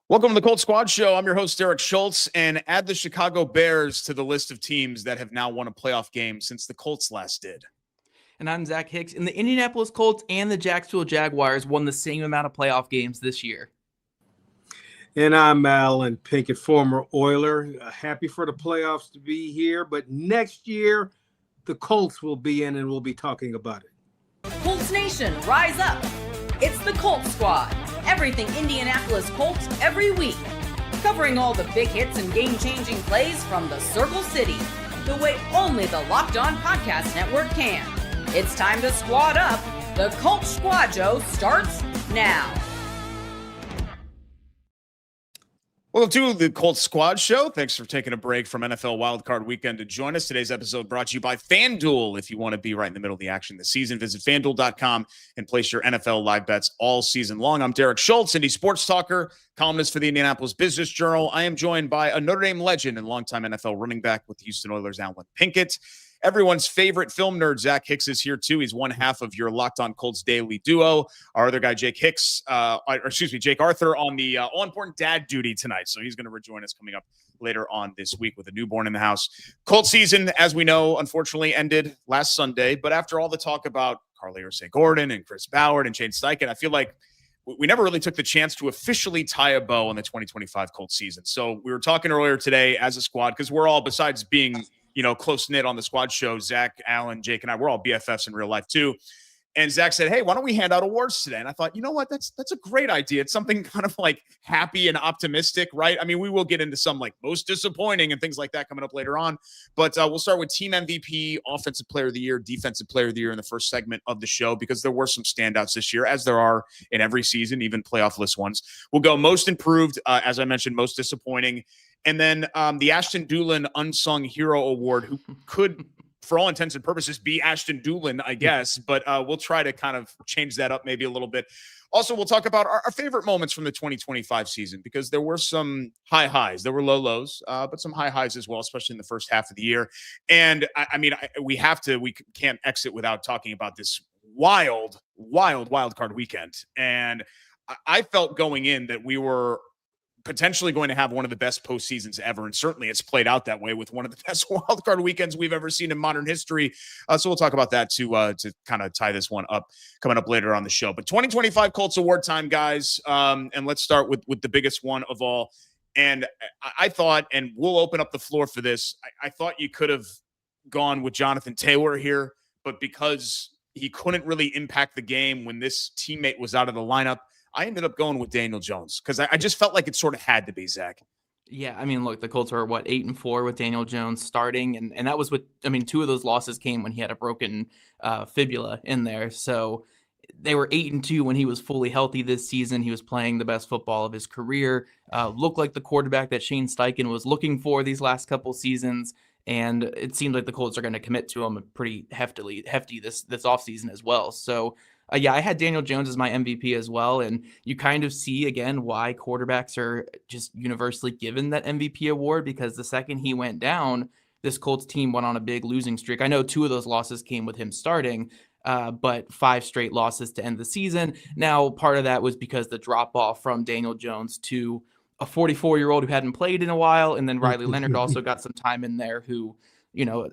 Welcome to the Colts Squad Show. I'm your host, Derek Schultz, and add the Chicago Bears to the list of teams that have now won a playoff game since the Colts last did. And I'm Zach Hicks, and the Indianapolis Colts and the Jacksonville Jaguars won the same amount of playoff games this year. And I'm Alan Pinkett, former Oiler. Happy for the playoffs to be here, but next year, the Colts will be in and we'll be talking about it. Colts Nation, rise up. It's the Colts Squad. Everything Indianapolis Colts every week. Covering all the big hits and game-changing plays from the Circle City, the way only the Locked On Podcast Network can. It's time to squad up. The Colts Squad Show starts now. Welcome to the Colts Squad Show. Thanks for taking a break from NFL Wildcard Weekend to join us. Today's episode brought to you by FanDuel. If you want to be right in the middle of the action this season, visit FanDuel.com and place your NFL live bets all season long. I'm Derek Schultz, Indy sports talker, columnist for the Indianapolis Business Journal. I am joined by a Notre Dame legend and longtime NFL running back with the Houston Oilers, Alan Pinkett. Everyone's favorite film nerd, Zach Hicks, is here too. He's one half of your Locked On Colts daily duo. Our other guy, Jake Arthur, on the all-important dad duty tonight. So he's going to rejoin us coming up later on this week with a newborn in the house. Colts season, as we know, unfortunately ended last Sunday. But after all the talk about Carly Gordon and Chris Ballard and Shane Steichen, I feel like we never really took the chance to officially tie a bow on the 2025 Colts season. So we were talking earlier today as a squad, because we're all, besides being close-knit on the squad show, Zach, Alan, Jake, and I, we're all BFFs in real life too. And Zach said, hey, why don't we hand out awards today? And I thought, you know what? That's a great idea. It's something kind of like happy and optimistic, right? I mean, we will get into some like most disappointing and things like that coming up later on. But we'll start with team MVP, offensive player of the year, defensive player of the year in the first segment of the show, because there were some standouts this year, as there are in every season, even playoff list ones. We'll go most improved, as I mentioned, most disappointing. And then the Ashton Dulin Unsung Hero Award, who could, for all intents and purposes, be Ashton Dulin, I guess. But we'll try to kind of change that up maybe a little bit. Also, we'll talk about our favorite moments from the 2025 season, because there were some high highs. There were low lows, but some high highs as well, especially in the first half of the year. And, we can't exit without talking about this wild card weekend. And I felt going in that we were potentially going to have one of the best postseasons ever. And certainly it's played out that way with one of the best wildcard weekends we've ever seen in modern history. So we'll talk about that to kind of tie this one up coming up later on the show. But 2025 Colts award time, guys. And let's start with the biggest one of all. And I thought, and we'll open up the floor for this, I thought you could have gone with Jonathan Taylor here, but because he couldn't really impact the game when this teammate was out of the lineup, I ended up going with Daniel Jones because I just felt like it sort of had to be, Zach. Yeah, I mean, look, the Colts are 8-4 with Daniel Jones starting, and that was with, two of those losses came when he had a broken fibula in there. So they were 8-2 when he was fully healthy this season. He was playing the best football of his career. Looked like the quarterback that Shane Steichen was looking for these last couple seasons, and it seemed like the Colts are going to commit to him pretty hefty this offseason as well. So. I had Daniel Jones as my MVP as well, and you kind of see, again, why quarterbacks are just universally given that MVP award, because the second he went down, this Colts team went on a big losing streak. I know 2 of those losses came with him starting, but 5 straight losses to end the season. Now, part of that was because the drop-off from Daniel Jones to a 44-year-old who hadn't played in a while, and then Riley Leonard also got some time in there who,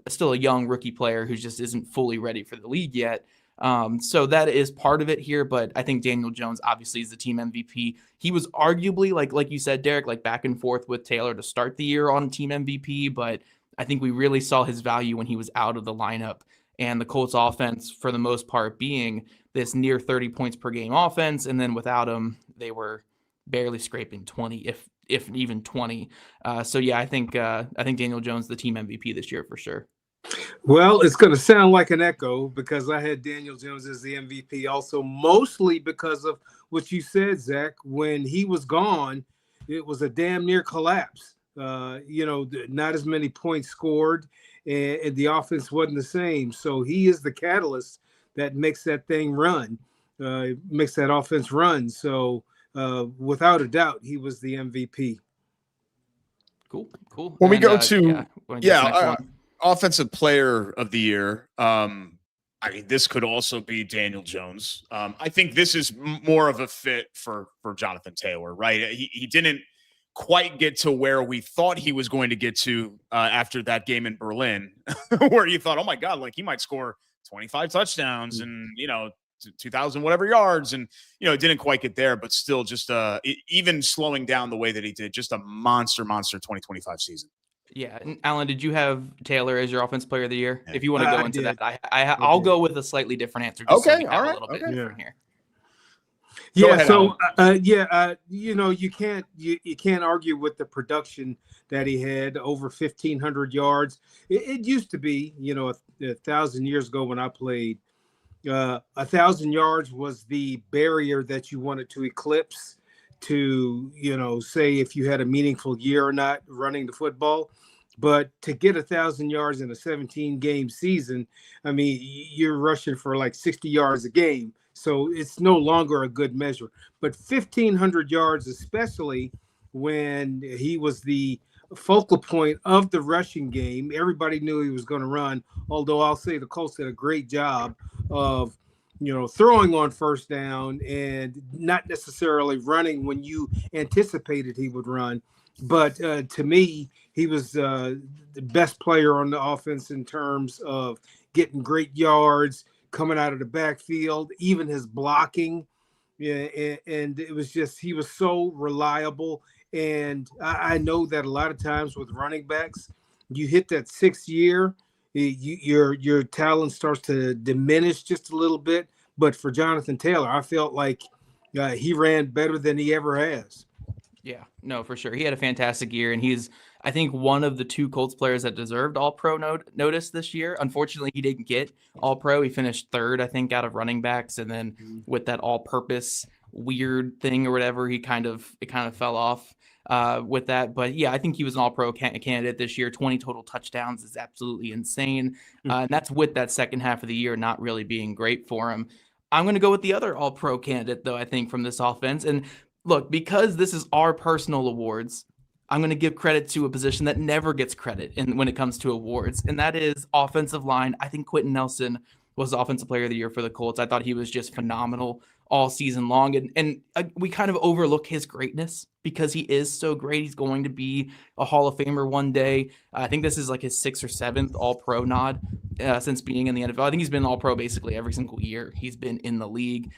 still a young rookie player who just isn't fully ready for the league yet. So that is part of it here, but I think Daniel Jones obviously is the team MVP. He was arguably, like you said, Derek, back and forth with Taylor to start the year on team MVP, but I think we really saw his value when he was out of the lineup, and the Colts offense, for the most part, being this near 30 points per game offense, and then without him, they were barely scraping 20, if even 20. I think Daniel Jones the team MVP this year for sure. Well, it's going to sound like an echo because I had Daniel Jones as the MVP also, mostly because of what you said, Zach. When he was gone, it was a damn near collapse. Not as many points scored, and the offense wasn't the same. So he is the catalyst that makes that thing run, makes that offense run. So without a doubt, he was the MVP. Cool. When we go to offensive player of the year, I mean, this could also be Daniel Jones. I think this is more of a fit for Jonathan Taylor, right? He didn't quite get to where we thought he was going to get to after that game in Berlin, where you thought, oh my God, like he might score 25 touchdowns and, 2,000 whatever yards. And, it didn't quite get there, but still just even slowing down the way that he did, just a monster 2025 season. Yeah. And Alan, did you have Taylor as your offensive player of the year? Yeah. If you want to go into did. that, I'll go with a slightly different answer. Just Okay. So All right. A little bit different here. Go Yeah, ahead, so you can't argue with the production that he had, over 1,500 yards. It used to be, 1,000 years ago when I played, 1,000 yards was the barrier that you wanted to eclipse to, say if you had a meaningful year or not running the football. But to get 1,000 yards in a 17-game season, I mean, you're rushing for like 60 yards a game. So it's no longer a good measure. But 1,500 yards, especially when he was the focal point of the rushing game, everybody knew he was going to run. Although I'll say the Colts did a great job of, throwing on first down and not necessarily running when you anticipated he would run. But to me, he was the best player on the offense in terms of getting great yards, coming out of the backfield, even his blocking. Yeah, and it was just, he was so reliable. And I know that a lot of times with running backs, you hit that 6th year, your talent starts to diminish just a little bit. But for Jonathan Taylor, I felt like he ran better than he ever has. Yeah, no, for sure. He had a fantastic year, and he's, I think, one of the 2 Colts players that deserved All-Pro notice this year. Unfortunately, he didn't get All-Pro. He finished 3rd, I think, out of running backs, and then with that all-purpose weird thing or whatever, it kind of fell off with that. But yeah, I think he was an All-Pro candidate this year. 20 total touchdowns is absolutely insane, and that's with that second half of the year not really being great for him. I'm going to go with the other All-Pro candidate, though, I think, from this offense. And look, because this is our personal awards, I'm going to give credit to a position that never gets credit when it comes to awards, and that is offensive line. I think Quentin Nelson was the Offensive Player of the Year for the Colts. I thought he was just phenomenal all season long, and we kind of overlook his greatness because he is so great. He's going to be a Hall of Famer one day. I think this is like his 6th or 7th All-Pro nod since being in the NFL. I think he's been All-Pro basically every single year he's been in the league.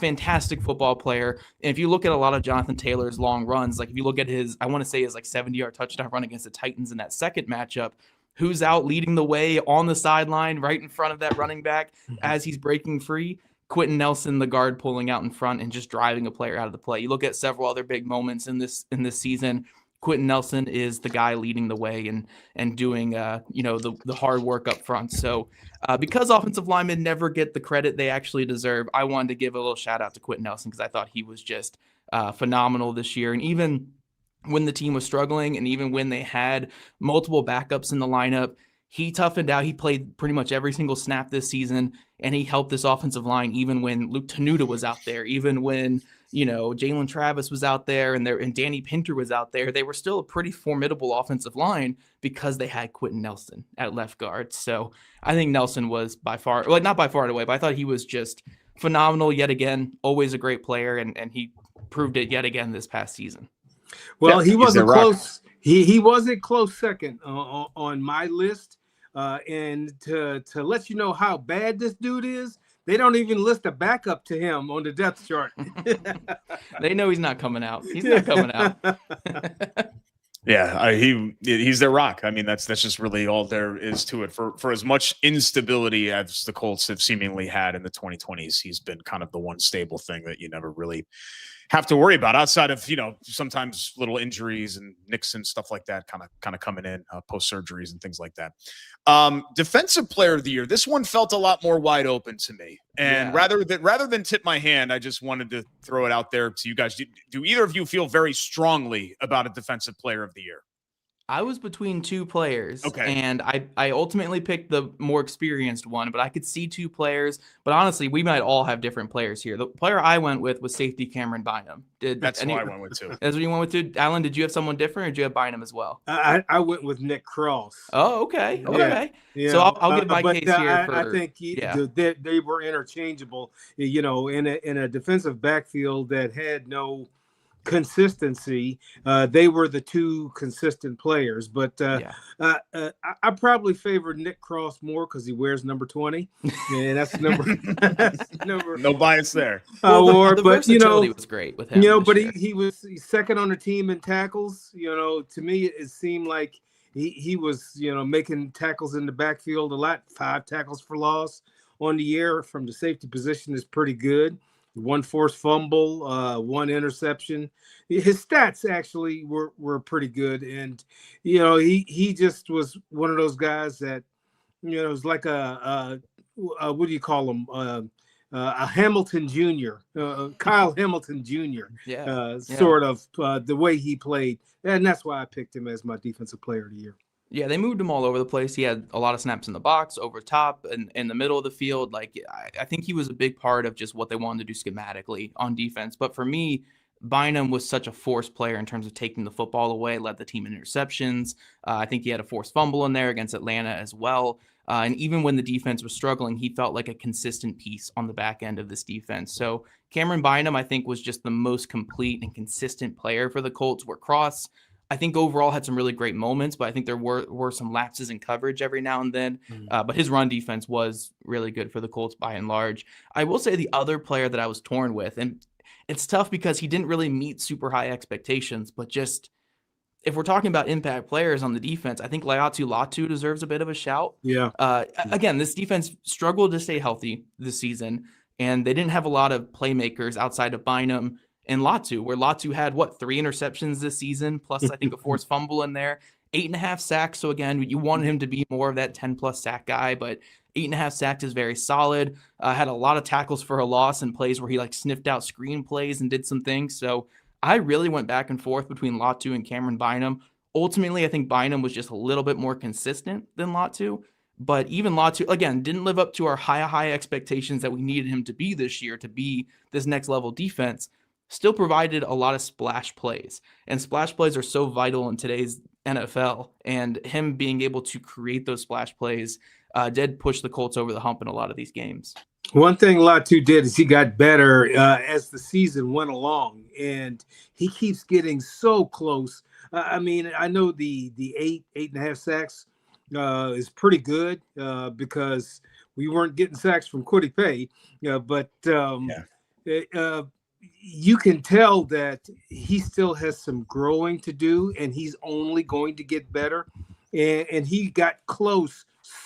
Fantastic football player. And if you look at a lot of Jonathan Taylor's long runs, like if you look at his, I want to say his like 70-yard touchdown run against the Titans in that second matchup, who's out leading the way on the sideline right in front of that running back as he's breaking free? Quentin Nelson, the guard, pulling out in front and just driving a player out of the play. You look at several other big moments in this season. Quentin Nelson is the guy leading the way and doing the hard work up front. So because offensive linemen never get the credit they actually deserve, I wanted to give a little shout out to Quentin Nelson because I thought he was just phenomenal this year. And even when the team was struggling and even when they had multiple backups in the lineup, he toughened out. He played pretty much every single snap this season, and he helped this offensive line even when Luke Tenuta was out there, even when, Jalen Travis was out there and Danny Pinter was out there. They were still a pretty formidable offensive line because they had Quentin Nelson at left guard. So I think Nelson was by far, well, not by far and away, but I thought he was just phenomenal yet again, always a great player, and he proved it yet again this past season. Well, he wasn't close. He wasn't close second on my list. And to let you know how bad this dude is, they don't even list a backup to him on the depth chart. They know he's not coming out. He's not coming out. Yeah, he's their rock. I mean, that's just really all there is to it. For as much instability as the Colts have seemingly had in the 2020s, he's been kind of the one stable thing that you never really have to worry about outside of, sometimes little injuries and nicks and stuff like that kind of coming in post surgeries and things like that. Defensive Player of the Year. This one felt a lot more wide open to me. And rather than tip my hand, I just wanted to throw it out there to you guys. Do either of you feel very strongly about a Defensive Player of the Year? I was between two players, Okay. and I ultimately picked the more experienced one, but I could see two players. But honestly, we might all have different players here. The player I went with was safety Cameron Bynum. That's who I went with too. That's what you went with too? Alan, did you have someone different, or did you have Bynum as well? I went with Nick Cross. Oh, okay. Okay. Yeah. So I'll give my but case here for. I think they were interchangeable. You know, in a defensive backfield that had no consistency, they were the two consistent players. But I probably favored Nick Cross more because he wears number 20, and that's number. That's number. No bias there. The versatility was great with him. You know, but he's second on the team in tackles. You know, to me, it seemed like he was, you know, making tackles in the backfield a lot. 5 tackles for loss on the year from the safety position is pretty good. 1 forced fumble, 1 interception. His stats actually were pretty good, and you know he just was one of those guys that, you know, was like a what do you call him? A Hamilton Jr., Kyle Hamilton Jr. Sort of the way he played, and that's why I picked him as my defensive player of the year. Yeah, they moved him all over the place. He had a lot of snaps in the box, over top, and in the middle of the field. Like, I think he was a big part of just what they wanted to do schematically on defense. But for me, Bynum was such a forced player in terms of taking the football away, led the team in interceptions. I think he had a forced fumble in there against Atlanta as well. And even when the defense was struggling, he felt like a consistent piece on the back end of this defense. So Cameron Bynum, I think, was just the most complete and consistent player for the Colts, where Cross, I think, overall had some really great moments, but I think there were some lapses in coverage every now and then. But his run defense was really good for the Colts by and large. I will say the other player that I was torn with, and it's tough because he didn't really meet super high expectations, but just if we're talking about impact players on the defense, I think Laiatu Latu deserves a bit of a shout. Yeah. Again, this defense struggled to stay healthy this season, and they didn't have a lot of playmakers outside of Bynum and Latu, where Latu had 3 interceptions this season, plus I think a forced fumble in there, 8.5 sacks. So again, you wanted him to be more of that 10+ sack guy, but 8.5 sacks is very solid. Had a lot of tackles for a loss and plays where he sniffed out screen plays and did some things. So I really went back and forth between Latu and Cameron Bynum. Ultimately, I think Bynum was just a little bit more consistent than Latu. But even Latu, again, didn't live up to our high expectations that we needed him to be this year to be this next level defense. Still provided a lot of splash plays, and splash plays are so vital in today's NFL, and him being able to create those splash plays did push the Colts over the hump in a lot of these games. One thing Latu did is he got better as the season went along, and he keeps getting so close. I mean, I know the 8.5 sacks is pretty good because we weren't getting sacks from Kwity Paye, but you can tell that he still has some growing to do, and he's only going to get better. And he got close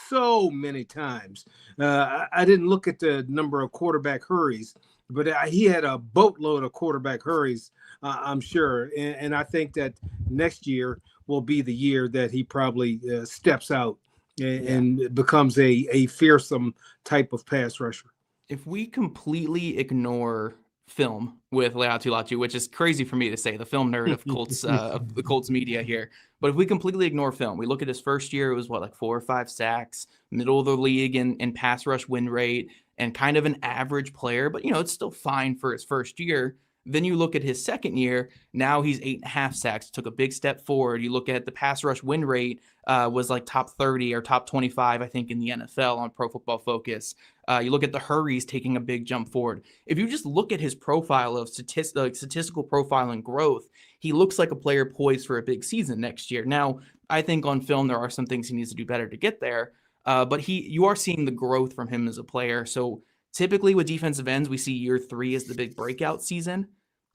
so many times. I didn't look at the number of quarterback hurries, but he had a boatload of quarterback hurries, I'm sure. And I think that next year will be the year that he probably steps out and becomes a fearsome type of pass rusher. If we completely ignore film with Laiatu Latu, which is crazy for me to say, the film nerd of Colts of the Colts media here, but if we completely ignore film, we look at his first year, it was 4 or 5 sacks, middle of the league in pass rush win rate, and kind of an average player, but it's still fine for his first year. Then you look at his second year, now he's 8.5 sacks, took a big step forward. You look at the pass rush win rate was top 30 or top 25, I think, in the NFL on Pro Football Focus. You look at the hurries taking a big jump forward. If you just look at his profile of statistical profile and growth, he looks like a player poised for a big season next year. Now, I think on film, there are some things he needs to do better to get there, but you are seeing the growth from him as a player. So typically with defensive ends, we see year 3 as the big breakout season.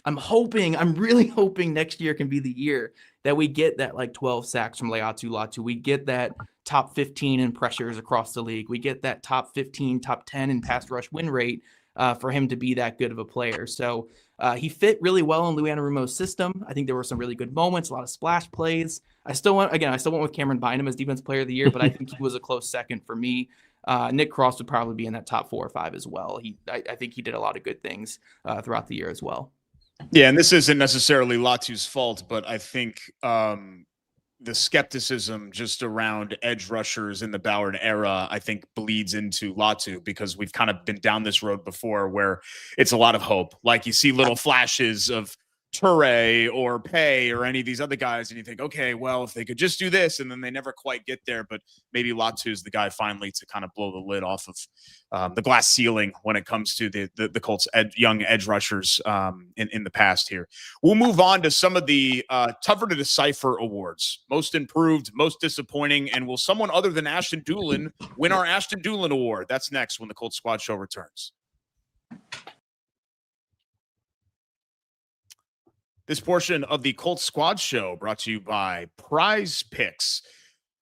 I'm really hoping next year can be the year that we get that 12 sacks from Laiatu Latu. We get that top 15 in pressures across the league. We get that top 15, top 10 in pass rush win rate for him to be that good of a player. So he fit really well in Lou Anarumo's system. I think there were some really good moments, a lot of splash plays. I still went with Cameron Bynum as Defensive Player of the Year, but I think he was a close second for me. Nick Cross would probably be in that top 4 or 5 as well. I think he did a lot of good things throughout the year as well. Yeah, and this isn't necessarily Latu's fault, but I think the skepticism just around edge rushers in the Ballard era, I think bleeds into Latu, because we've kind of been down this road before where it's a lot of hope. Like you see little flashes of Toure or Pay or any of these other guys, and you think, okay, well, if they could just do this, and then they never quite get there. But maybe Latu is the guy finally to kind of blow the lid off of the glass ceiling when it comes to the Colts young edge rushers in the past here. We'll move on to some of the tougher to decipher awards. Most improved, most disappointing, and will someone other than Ashton Dulin win our Ashton Dulin Award? That's next when the Colts Squad Show returns. This portion of the Colts Squad Show brought to you by PrizePicks.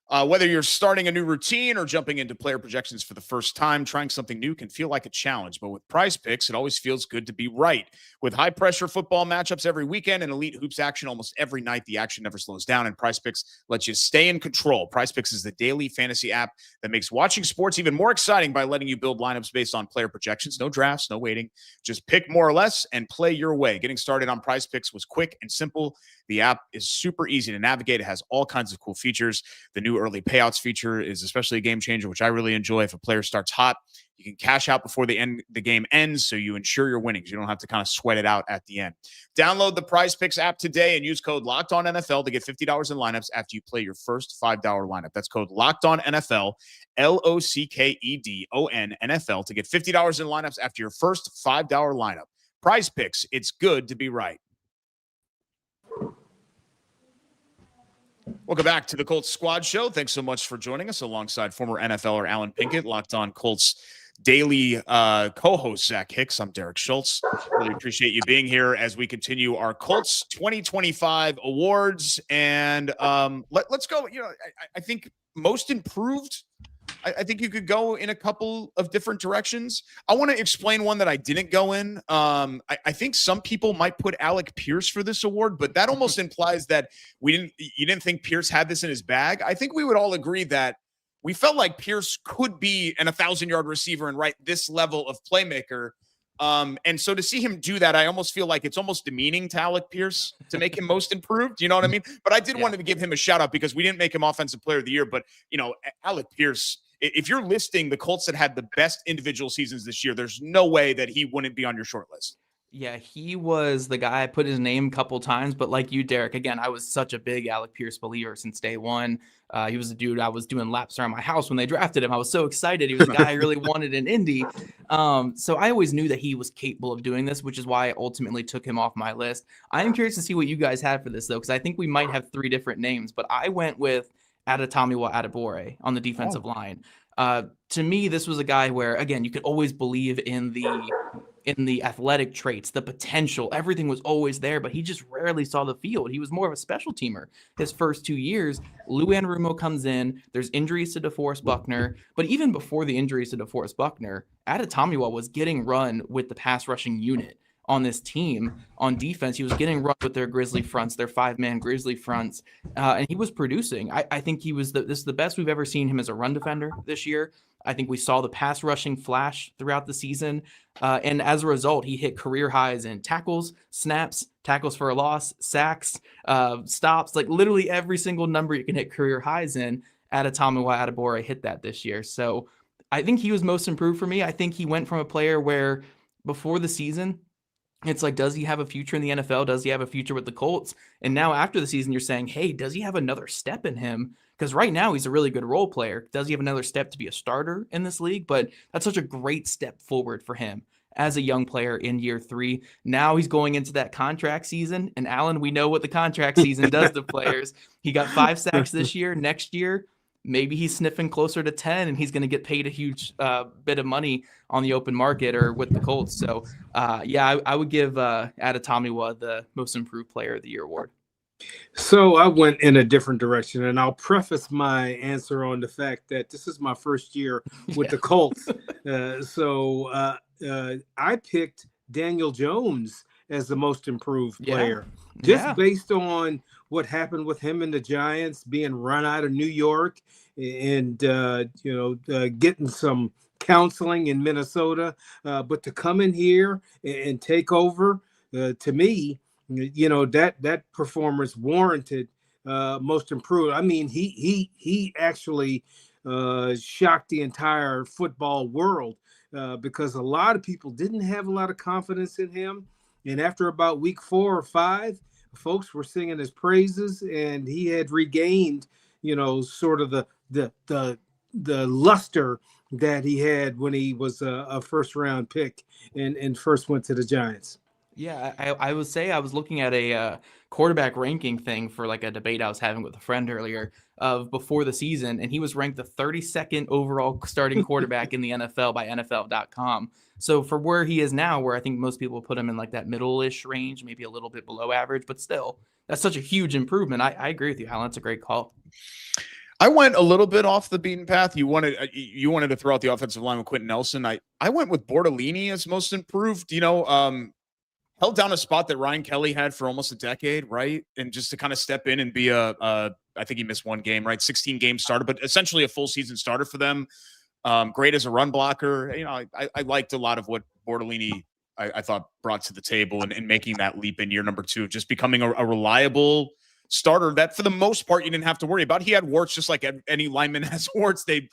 Whether you're starting a new routine or jumping into player projections for the first time, trying something new can feel like a challenge. But with PrizePicks, it always feels good to be right. With high-pressure football matchups every weekend and elite hoops action almost every night, the action never slows down, and PrizePicks lets you stay in control. PrizePicks is the daily fantasy app that makes watching sports even more exciting by letting you build lineups based on player projections. No drafts, no waiting. Just pick more or less and play your way. Getting started on PrizePicks was quick and simple. The app is super easy to navigate. It has all kinds of cool features. The new early payouts feature is especially a game changer, which I really enjoy. If a player starts hot, you can cash out before the game ends, so you ensure your winnings. You don't have to kind of sweat it out at the end. Download the PrizePicks app today and use code LOCKEDONNFL to get $50 in lineups after you play your first $5 lineup. That's code LOCKEDONNFL, LOCKEDON NFL, to get $50 in lineups after your first $5 lineup. PrizePicks, it's good to be right. Welcome back to the Colts Squad Show. Thanks so much for joining us alongside former NFLer Alan Pinkett, Locked On Colts daily co-host Zach Hicks. I'm Derek Schultz. Really appreciate you being here as we continue our Colts 2025 awards. And let's go. You know, I think most improved. I think you could go in a couple of different directions. I want to explain one that I didn't go in. I think some people might put Alec Pierce for this award, but that almost implies that you didn't think Pierce had this in his bag. I think we would all agree that we felt like Pierce could be an 1,000-yard receiver and this level of playmaker. And so to see him do that, I almost feel like it's almost demeaning to Alec Pierce to make him most improved. You know what I mean? But I did want to give him a shout out because we didn't make him Offensive Player of the Year. But, you know, Alec Pierce, if you're listing the Colts that had the best individual seasons this year, there's no way that he wouldn't be on your short list. Yeah, he was the guy. I put his name a couple times, but like you, Derek, again, I was such a big Alec Pierce believer since day one. He was a dude I was doing laps around my house when they drafted him. I was so excited. He was a guy I really wanted in Indy. So I always knew that he was capable of doing this, which is why I ultimately took him off my list. I am curious to see what you guys had for this, though, because I think we might have three different names, but I went with Adetomiwa Adebawore on the defensive line. To me, this was a guy where, again, you could always believe in the athletic traits, the potential, everything was always there, but he just rarely saw the field. He was more of a special teamer his first 2 years. Lou Anarumo comes in, there's injuries to DeForest Buckner, but even before the injuries to DeForest Buckner, Adetomiwa was getting run with the pass rushing unit on this team on defense. He was getting run with their Grizzly fronts, their 5-man Grizzly fronts, and he was producing. I think he was this is the best we've ever seen him as a run defender this year. I think we saw the pass rushing flash throughout the season, and as a result, he hit career highs in tackles, snaps, tackles for a loss, sacks, stops, like literally every single number you can hit career highs in. Adetomiwa Adebawore hit that this year. So I think he was most improved for me. I think he went from a player where before the season, it's like, does he have a future in the NFL? Does he have a future with the Colts? And now after the season, you're saying, hey, does he have another step in him? Because right now he's a really good role player. Does he have another step to be a starter in this league? But that's such a great step forward for him as a young player in year 3. Now he's going into that contract season. And Alan, we know what the contract season does to players. He got 5 sacks this year. Next year, maybe he's sniffing closer to 10 and he's going to get paid a huge bit of money on the open market or with the Colts. So, I would give Adetomiwa the most improved player of the year award. So I went in a different direction, and I'll preface my answer on the fact that this is my first year with the Colts. I picked Daniel Jones as the most improved player, based on what happened with him and the Giants being run out of New York and, getting some counseling in Minnesota. But to come in here and take over, to me, that performance warranted most improved. I mean, he actually shocked the entire football world because a lot of people didn't have a lot of confidence in him. And after about week 4 or 5, folks were singing his praises, and he had regained, sort of the luster that he had when he was a first round pick and first went to the Giants. Yeah, I would say I was looking at a quarterback ranking thing for like a debate I was having with a friend earlier of before the season, and he was ranked the 32nd overall starting quarterback in the NFL by NFL.com. So for where he is now, where I think most people put him in like that middle-ish range, maybe a little bit below average, but still, that's such a huge improvement. I agree with you, Alan. That's a great call. I went a little bit off the beaten path. You wanted to throw out the offensive line with Quentin Nelson. I went with Bortolini as most improved. Held down a spot that Ryan Kelly had for almost a decade, right? And just to kind of step in and be I think he missed one game, right? 16-game starter, but essentially a full season starter for them. Great as a run blocker. I liked a lot of what Bortolini, I thought, brought to the table and making that leap in year number 2, just becoming a reliable starter that for the most part you didn't have to worry about. He had warts just like any lineman has warts. They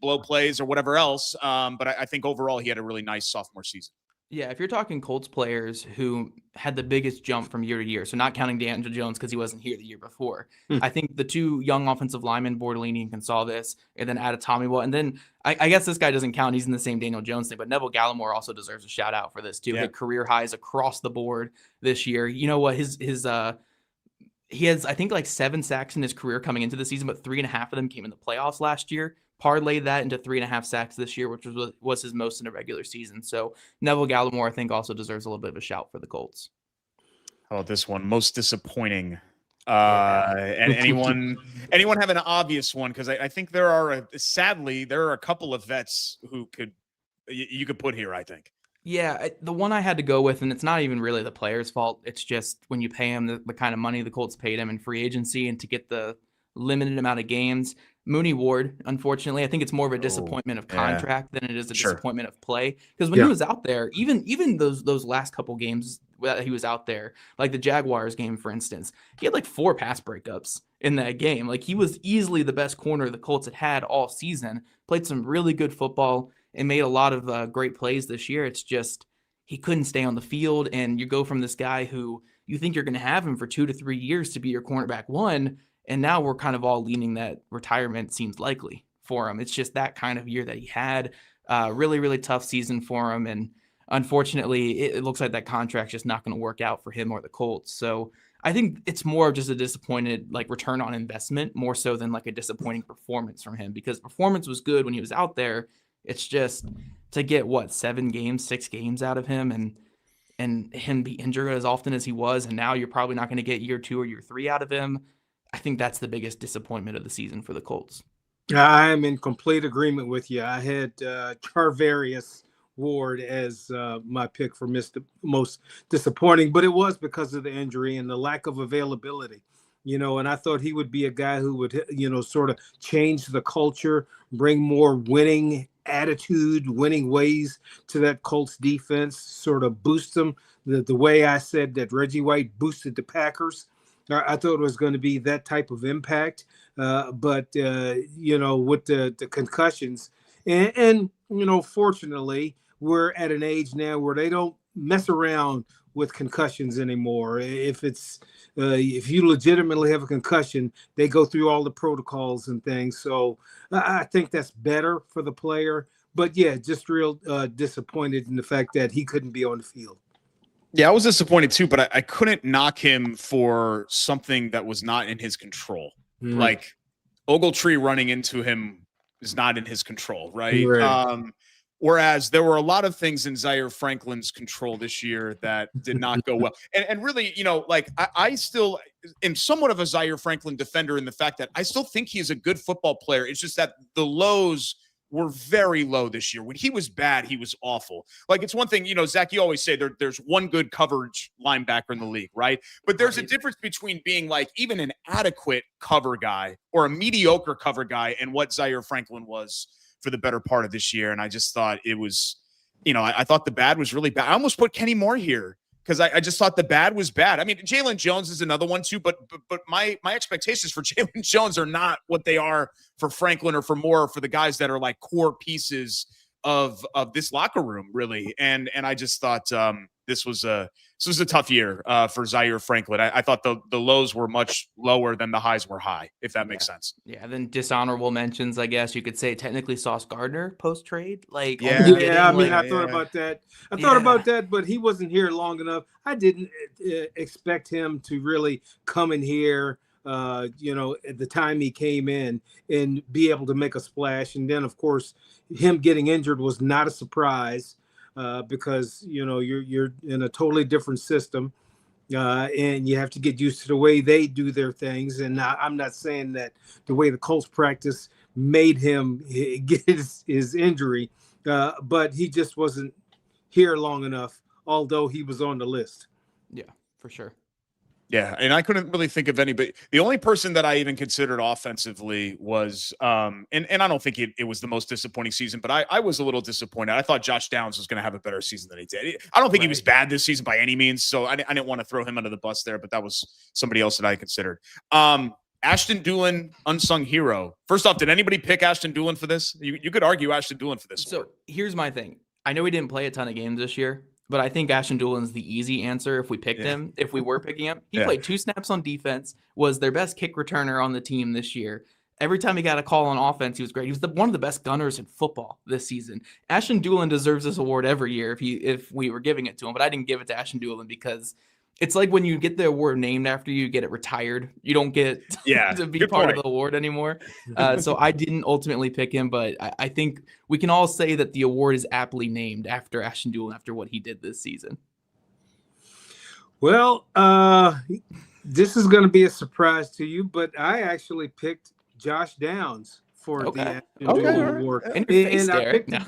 blow plays or whatever else. But I think overall he had a really nice sophomore season. Yeah, if you're talking Colts players who had the biggest jump from year to year, so not counting Daniel Jones because he wasn't here the year before, I think the 2 young offensive linemen, Bortolini and Gonsalves, and then add a Tommywell. And then I guess this guy doesn't count. He's in the same Daniel Jones thing, but Neville Gallimore also deserves a shout out for this too. Yeah. Hit career highs across the board this year. You know what? He has, I think, like 7 sacks in his career coming into the season, but 3.5 of them came in the playoffs last year. Parlayed that into 3.5 sacks this year, which was his most in a regular season. So Neville Gallimore, I think, also deserves a little bit of a shout for the Colts. How about this one? Most disappointing. And anyone have an obvious one? Because I think sadly, there are a couple of vets who you could put here, I think. Yeah, the one I had to go with, and it's not even really the player's fault. It's just when you pay him the kind of money the Colts paid him in free agency and to get the limited amount of games. Mooney Ward, unfortunately, I think it's more of a disappointment of contract than it is a disappointment of play. Because when he was out there, even those last couple games that he was out there, like the Jaguars game, for instance, he had like 4 pass breakups in that game. Like he was easily the best corner the Colts had all season, played some really good football and made a lot of great plays this year. It's just he couldn't stay on the field. And you go from this guy who you think you're going to have him for 2 to 3 years to be your cornerback 1, and now we're kind of all leaning that retirement seems likely for him. It's just that kind of year that he had. Really, really tough season for him. And unfortunately, it looks like that contract's just not going to work out for him or the Colts. So I think it's more of just a disappointed return on investment, more so than like a disappointing performance from him, because performance was good when he was out there. It's just to get 6 games out of him and him be injured as often as he was. And now you're probably not going to get year 2 or year 3 out of him. I think that's the biggest disappointment of the season for the Colts. I'm in complete agreement with you. I had Charvarius Ward as my pick for most disappointing, but it was because of the injury and the lack of availability. And I thought he would be a guy who would, sort of change the culture, bring more winning attitude, winning ways to that Colts defense, sort of boost them the way I said that Reggie White boosted the Packers. I thought it was going to be that type of impact, but with the concussions, and fortunately, we're at an age now where they don't mess around with concussions anymore. If you legitimately have a concussion, they go through all the protocols and things. So I think that's better for the player. But yeah, just real disappointed in the fact that he couldn't be on the field. Yeah, I was disappointed too, but I couldn't knock him for something that was not in his control. Like Ogletree running into him is not in his control, right? Whereas there were a lot of things in Zaire Franklin's control this year that did not go well. And really, I still am somewhat of a Zaire Franklin defender in the fact that I still think he is a good football player. It's just that the lows were very low this year. When he was bad, he was awful. It's one thing, Zach, you always say there's one good coverage linebacker in the league, right? But there's a difference between being even an adequate cover guy or a mediocre cover guy and what Zaire Franklin was for the better part of this year. And I just thought it was, I thought the bad was really bad. I almost put Kenny Moore here because I just thought the bad was bad. I mean, Jalen Jones is another one too, but my expectations for Jalen Jones are not what they are for Franklin or for Moore, for the guys that are like core pieces of this locker room, really. And I just thought this was a tough year for Zaire Franklin. I thought the lows were much lower than the highs were high, if that makes sense. Yeah, then dishonorable mentions, I guess you could say, technically Sauce Gardner post-trade. Like, I thought about that. I thought about that, but he wasn't here long enough. I didn't expect him to really come in here, at the time he came in and be able to make a splash. And then, of course, him getting injured was not a surprise. Because you're in a totally different system, and you have to get used to the way they do their things. And I'm not saying that the way the Colts practice made him get his injury, but he just wasn't here long enough, although he was on the list. Yeah, for sure. Yeah, and I couldn't really think of anybody. The only person that I even considered offensively was, and I don't think it was the most disappointing season, but I was a little disappointed. I thought Josh Downs was going to have a better season than he did. I don't think he was bad this season by any means, so I didn't want to throw him under the bus there, but that was somebody else that I considered. Ashton Dulin, unsung hero. First off, did anybody pick Ashton Dulin for this? You could argue Ashton Dulin for this. So here's my thing. I know he didn't play a ton of games this year, but I think Ashton Dulin's the easy answer if we picked him, if we were picking him. He played 2 snaps on defense, was their best kick returner on the team this year. Every time he got a call on offense, he was great. He was one of the best gunners in football this season. Ashton Dulin deserves this award every year if we were giving it to him, but I didn't give it to Ashton Dulin because it's like when you get the award named after you, get it retired. You don't get to be part of the award anymore. So I didn't ultimately pick him, but I think we can all say that the award is aptly named after Ashton Dulin after what he did this season. Well, this is going to be a surprise to you, but I actually picked Josh Downs for the Ashton Dulin award. And I picked him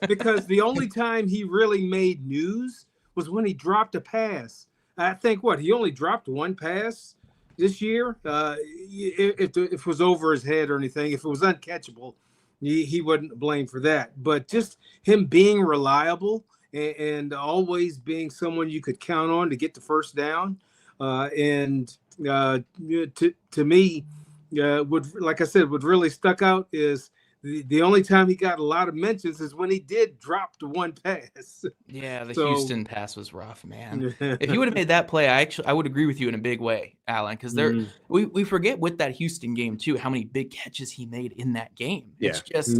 because the only time he really made news was when he dropped a pass. I think he only dropped 1 pass this year. If it was over his head or anything, if it was uncatchable, he wouldn't blame for that. But just him being reliable and always being someone you could count on to get the first down, to me, what really stuck out is the only time he got a lot of mentions is when he did drop the 1 pass. Yeah, Houston pass was rough, man. If you would have made that play, I would agree with you in a big way, Alan, because we forget with that Houston game too how many big catches he made in that game. It's just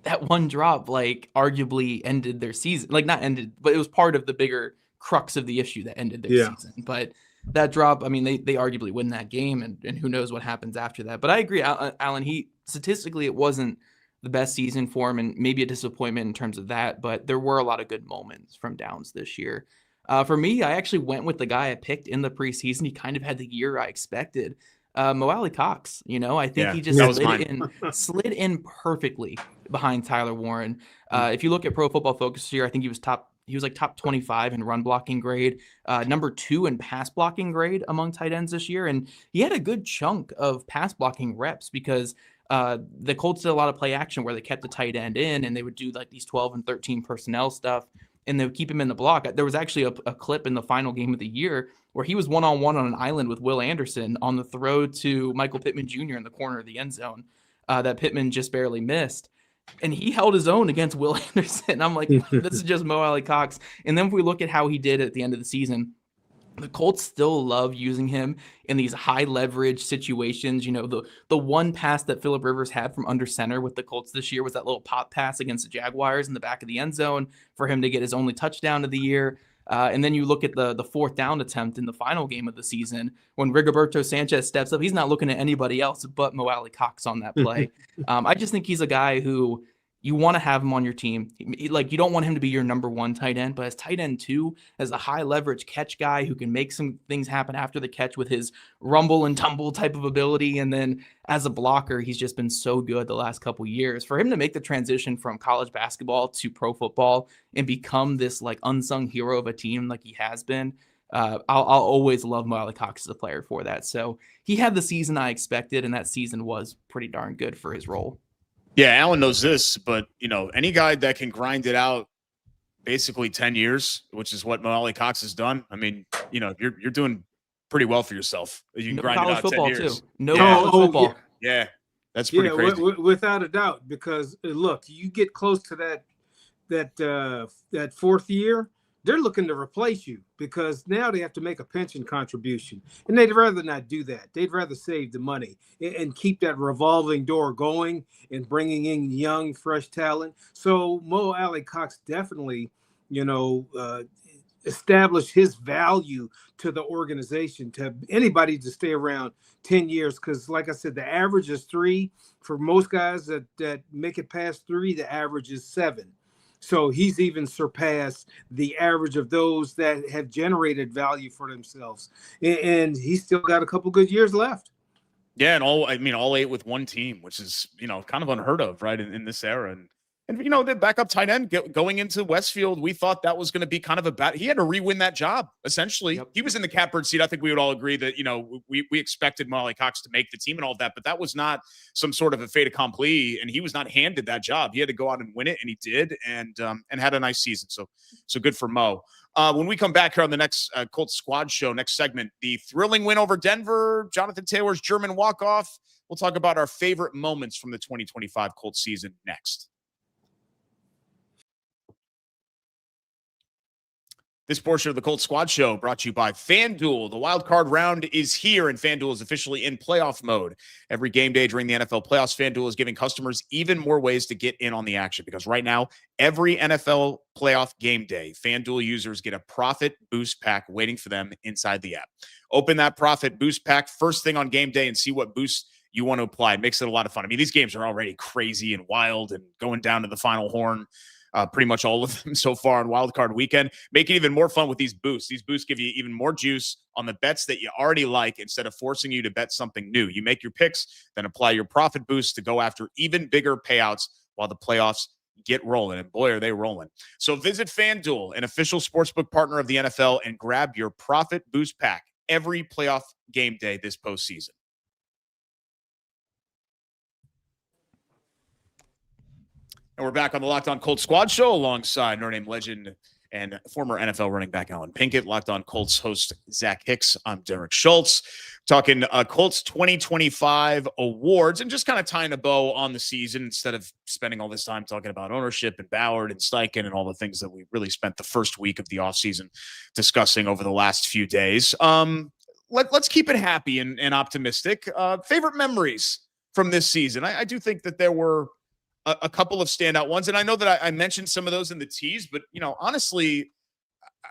that 1 drop, like, arguably ended their season. Like, not ended, but it was part of the bigger crux of the issue that ended their season. But that drop, I mean, they arguably win that game, and who knows what happens after that. But I agree, Alan, statistically, it wasn't the best season for him, and maybe a disappointment in terms of that, but there were a lot of good moments from Downs this year. For me, I actually went with the guy I picked in the preseason. He kind of had the year I expected. Mo Alley Cox, I think he just slid in perfectly behind Tyler Warren. If you look at Pro Football Focus here, I think he was top 25 in run blocking grade, number 2 in pass blocking grade among tight ends this year. And he had a good chunk of pass blocking reps because the Colts did a lot of play action where they kept the tight end in and they would do like these 12 and 13 personnel stuff and they would keep him in the block. There was actually a clip in the final game of the year where he was one-on-one on an island with Will Anderson on the throw to Michael Pittman Jr. in the corner of the end zone that Pittman just barely missed. And he held his own against Will Anderson. I'm like, this is just Mo Alley Cox. And then if we look at how he did at the end of the season, the Colts still love using him in these high leverage situations. The 1 pass that Phillip Rivers had from under center with the Colts this year was that little pop pass against the Jaguars in the back of the end zone for him to get his only touchdown of the year. And then you look at the 4th down attempt in the final game of the season when Rigoberto Sanchez steps up. He's not looking at anybody else but Mo Alley Cox on that play. I just think he's a guy who you want to have him on your team. Like, you don't want him to be your number 1 tight end, but as tight end 2, as a high leverage catch guy who can make some things happen after the catch with his rumble and tumble type of ability. And then as a blocker, he's just been so good the last couple years. For him to make the transition from college basketball to pro football and become this like unsung hero of a team like he has been, I'll always love Mo Alley Cox as a player for that. So he had the season I expected, and that season was pretty darn good for his role. Yeah, Alan knows this, but any guy that can grind it out basically 10 years, which is what Mo Cox has done. I mean, you're doing pretty well for yourself. You No grind it college out football 10 years. too. No Yeah. college football. Yeah. That's pretty crazy. Without a doubt, because look, you get close to that fourth year, they're looking to replace you because now they have to make a pension contribution, and they'd rather not do that. They'd rather save the money and keep that revolving door going and bringing in young, fresh talent. So Mo Cox definitely, establish his value to the organization, to anybody to stay around 10 years. Because like I said, the average is 3. For most guys that make it past 3, the average is 7. So he's even surpassed the average of those that have generated value for themselves. And he's still got a couple good years left. Yeah, and all 8 with one team, which is, kind of unheard of, right, in this era. And the backup tight end going into Westfield, we thought that was going to be kind of a bad. He had to re-win that job, essentially. Yep. He was in the catbird seat. I think we would all agree that, we expected Mo Cox to make the team and all of that, but that was not some sort of a fait accompli, and he was not handed that job. He had to go out and win it, and he did, and had a nice season. So good for Mo. When we come back here on the next Colts Squad show, next segment, the thrilling win over Denver, Jonathan Taylor's German walk-off. We'll talk about our favorite moments from the 2025 Colts season next. This portion of the Colts Squad Show brought to you by FanDuel. The wild card round is here, and FanDuel is officially in playoff mode. Every game day during the NFL playoffs, FanDuel is giving customers even more ways to get in on the action, because right now, every NFL playoff game day, FanDuel users get a profit boost pack waiting for them inside the app. Open that profit boost pack first thing on game day and see what boosts you want to apply. It makes it a lot of fun. I mean, these games are already crazy and wild and going down to the final horn. Pretty much all of them so far on Wild Card Weekend. Make it even more fun with these boosts. These boosts give you even more juice on the bets that you already like instead of forcing you to bet something new. You make your picks, then apply your profit boost to go after even bigger payouts while the playoffs get rolling. And boy, are they rolling. So visit FanDuel, an official sportsbook partner of the NFL, and grab your profit boost pack every playoff game day this postseason. And we're back on the Locked On Colts Squad Show alongside Notre Dame legend and former NFL running back Alan Pinkett. Locked On Colts host Zach Hicks. I'm Derek Schultz. Talking Colts 2025 awards and just kind of tying a bow on the season instead of spending all this time talking about ownership and Ballard and Steichen and all the things that we really spent the first week of the offseason discussing over the last few days. Let's keep it happy and optimistic. Favorite memories from this season. I do think that there were a couple of standout ones. And I know that I mentioned some of those in the tease, but, honestly,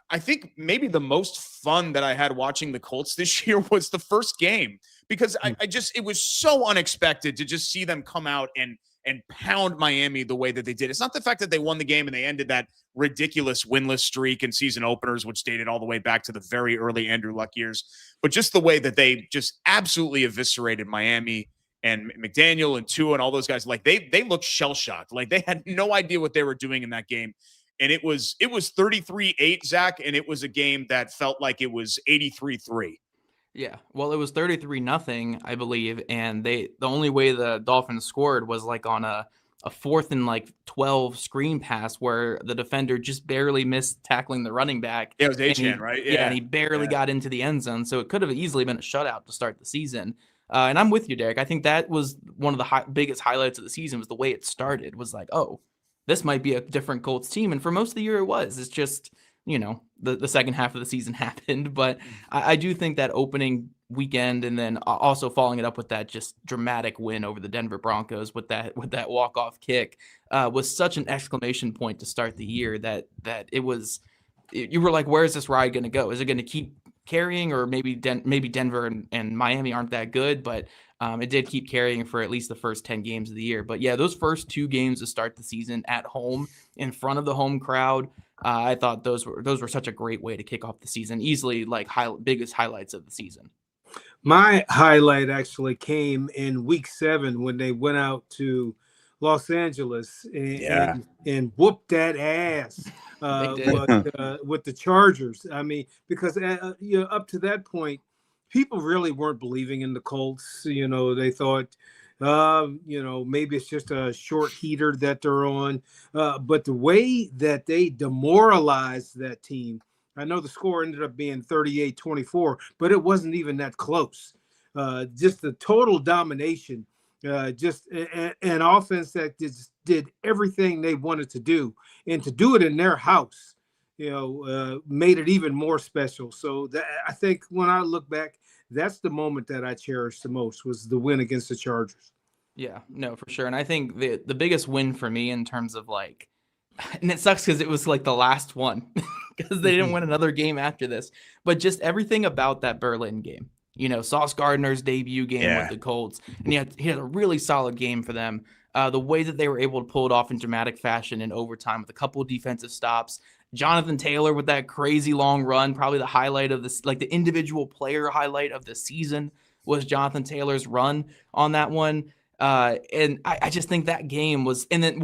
I think maybe the most fun that I had watching the Colts this year was the first game, because it was so unexpected to just see them come out and pound Miami the way that they did. It's not the fact that they won the game and they ended that ridiculous winless streak and season openers, which dated all the way back to the very early Andrew Luck years, but just the way that they just absolutely eviscerated Miami and McDaniel and Tua and all those guys. Like they looked shell-shocked. Like they had no idea what they were doing in that game. And it was 33-8, Zach, and it was a game that felt like it was 83-3. Yeah, well, it was 33-0, I believe, and the only way the Dolphins scored was like on a 4th and 12 screen pass where the defender just barely missed tackling the running back. Yeah, it was Achane, right? Yeah, and he barely got into the end zone, so it could have easily been a shutout to start the season. And I'm with you, Derek. I think that was one of the biggest highlights of the season, was the way it started. Was like, oh, this might be a different Colts team. And for most of the year it was. It's just, the second half of the season happened. But I do think that opening weekend and then also following it up with that just dramatic win over the Denver Broncos with that walk-off kick was such an exclamation point to start the year that it was, you were like, where is this ride going to go? Is it going to keep carrying, or maybe Denver and Miami aren't that good, but it did keep carrying for at least the first 10 games of the year. But yeah, those first 2 games to start the season at home in front of the home crowd, I thought those were such a great way to kick off the season. Easily biggest highlights of the season. My highlight actually came in week 7 when they went out to Los Angeles and whooped that ass with the Chargers. I mean, because up to that point, people really weren't believing in the Colts. They thought Maybe it's just a short heater that they're on. But the way that they demoralized that team, I know the score ended up being 38-24, but it wasn't even that close. Just the total domination, just an offense that just did everything they wanted to do, and to do it in their house, made it even more special. So I think when I look back, that's the moment that I cherished the most, was the win against the Chargers. Yeah, no, for sure. And I think the biggest win for me in terms of like, and it sucks because it was like the last one because they didn't win another game after this, but just everything about that Berlin game, Sauce Gardner's debut game with the Colts, and he had a really solid game for them. The way that they were able to pull it off in dramatic fashion in overtime with a couple of defensive stops. Jonathan Taylor with that crazy long run, probably the highlight of this, like the individual player highlight of the season was Jonathan Taylor's run on that one. And I just think that game was, and then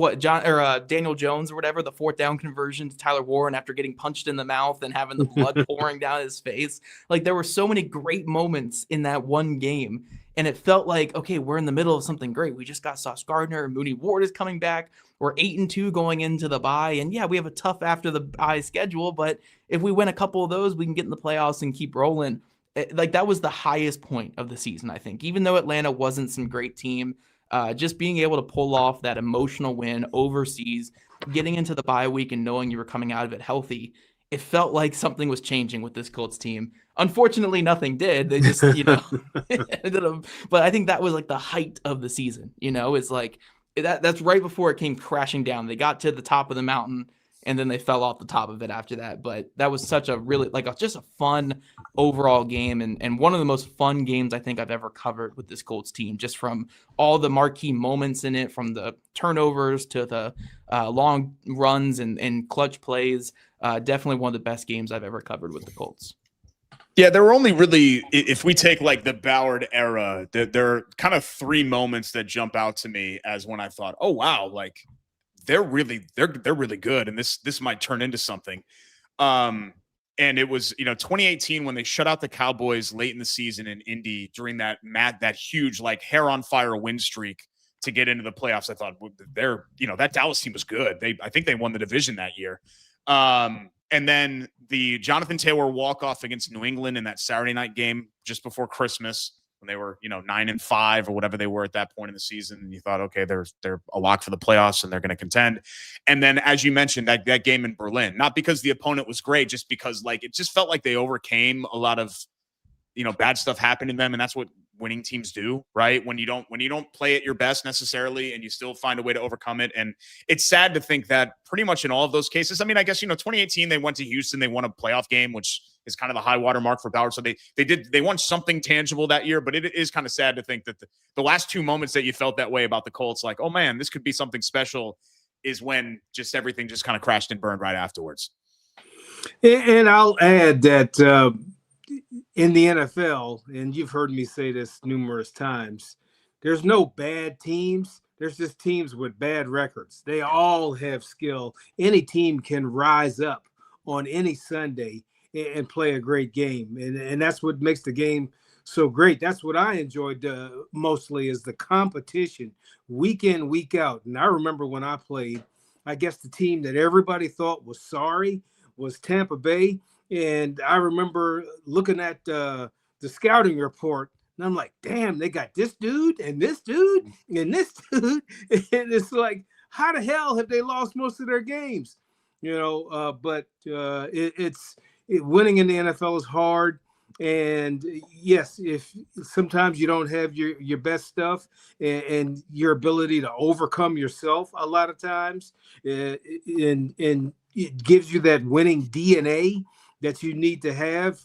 Daniel Jones or whatever, the 4th down conversion to Tyler Warren after getting punched in the mouth and having the blood pouring down his face. Like, there were so many great moments in that one game. And it felt like, okay, we're in the middle of something great. We just got Sauce Gardner. Mooney Ward is coming back. We're 8-2 going into the bye. And yeah, we have a tough after the bye schedule. But if we win a couple of those, we can get in the playoffs and keep rolling. Like, that was the highest point of the season, I think. Even though Atlanta wasn't some great team, just being able to pull off that emotional win overseas, getting into the bye week and knowing you were coming out of it healthy, it felt like something was changing with this Colts team. Unfortunately, nothing did. They just, ended up, but I think that was like the height of the season, it's like that's right before it came crashing down. They got to the top of the mountain and then they fell off the top of it after that. But that was such a really, just a fun overall game, and one of the most fun games I think I've ever covered with this Colts team, just from all the marquee moments in it, from the turnovers to the long runs and clutch plays. Definitely one of the best games I've ever covered with the Colts. Yeah, there were only really, if we take like the Ballard era, there are kind of 3 moments that jump out to me as when I thought, oh wow, like they're really good, and this might turn into something. And it was 2018 when they shut out the Cowboys late in the season in Indy during that huge like hair on fire win streak to get into the playoffs. I thought that Dallas team was good. I think they won the division that year. And then the Jonathan Taylor walk-off against New England in that Saturday night game just before Christmas when they were, 9-5 or whatever they were at that point in the season. And you thought, okay, they're a lock for the playoffs and they're going to contend. And then, as you mentioned, that game in Berlin, not because the opponent was great, just because like it just felt like they overcame a lot of, bad stuff happened to them. And that's what winning teams do, right? When you don't play at your best necessarily, and you still find a way to overcome it. And it's sad to think that pretty much in all of those cases, I mean, I guess, 2018, they went to Houston, they won a playoff game, which is kind of the high water mark for Ballard. So they won something tangible that year, but it is kind of sad to think that the last 2 moments that you felt that way about the Colts, like, oh man, this could be something special, is when just everything just kind of crashed and burned right afterwards. And I'll add that, in the NFL, and you've heard me say this numerous times, there's no bad teams. There's just teams with bad records. They all have skill. Any team can rise up on any Sunday and play a great game. And that's what makes the game so great. That's what I enjoyed mostly, is the competition week in, week out. And I remember when I played, I guess the team that everybody thought was sorry was Tampa Bay. And I remember looking at the scouting report, and I'm like, damn, they got this dude and this dude and this dude. And it's like, how the hell have they lost most of their games? But winning in the NFL is hard. And yes, if sometimes you don't have your best stuff and your ability to overcome yourself a lot of times, and it gives you that winning DNA that you need to have.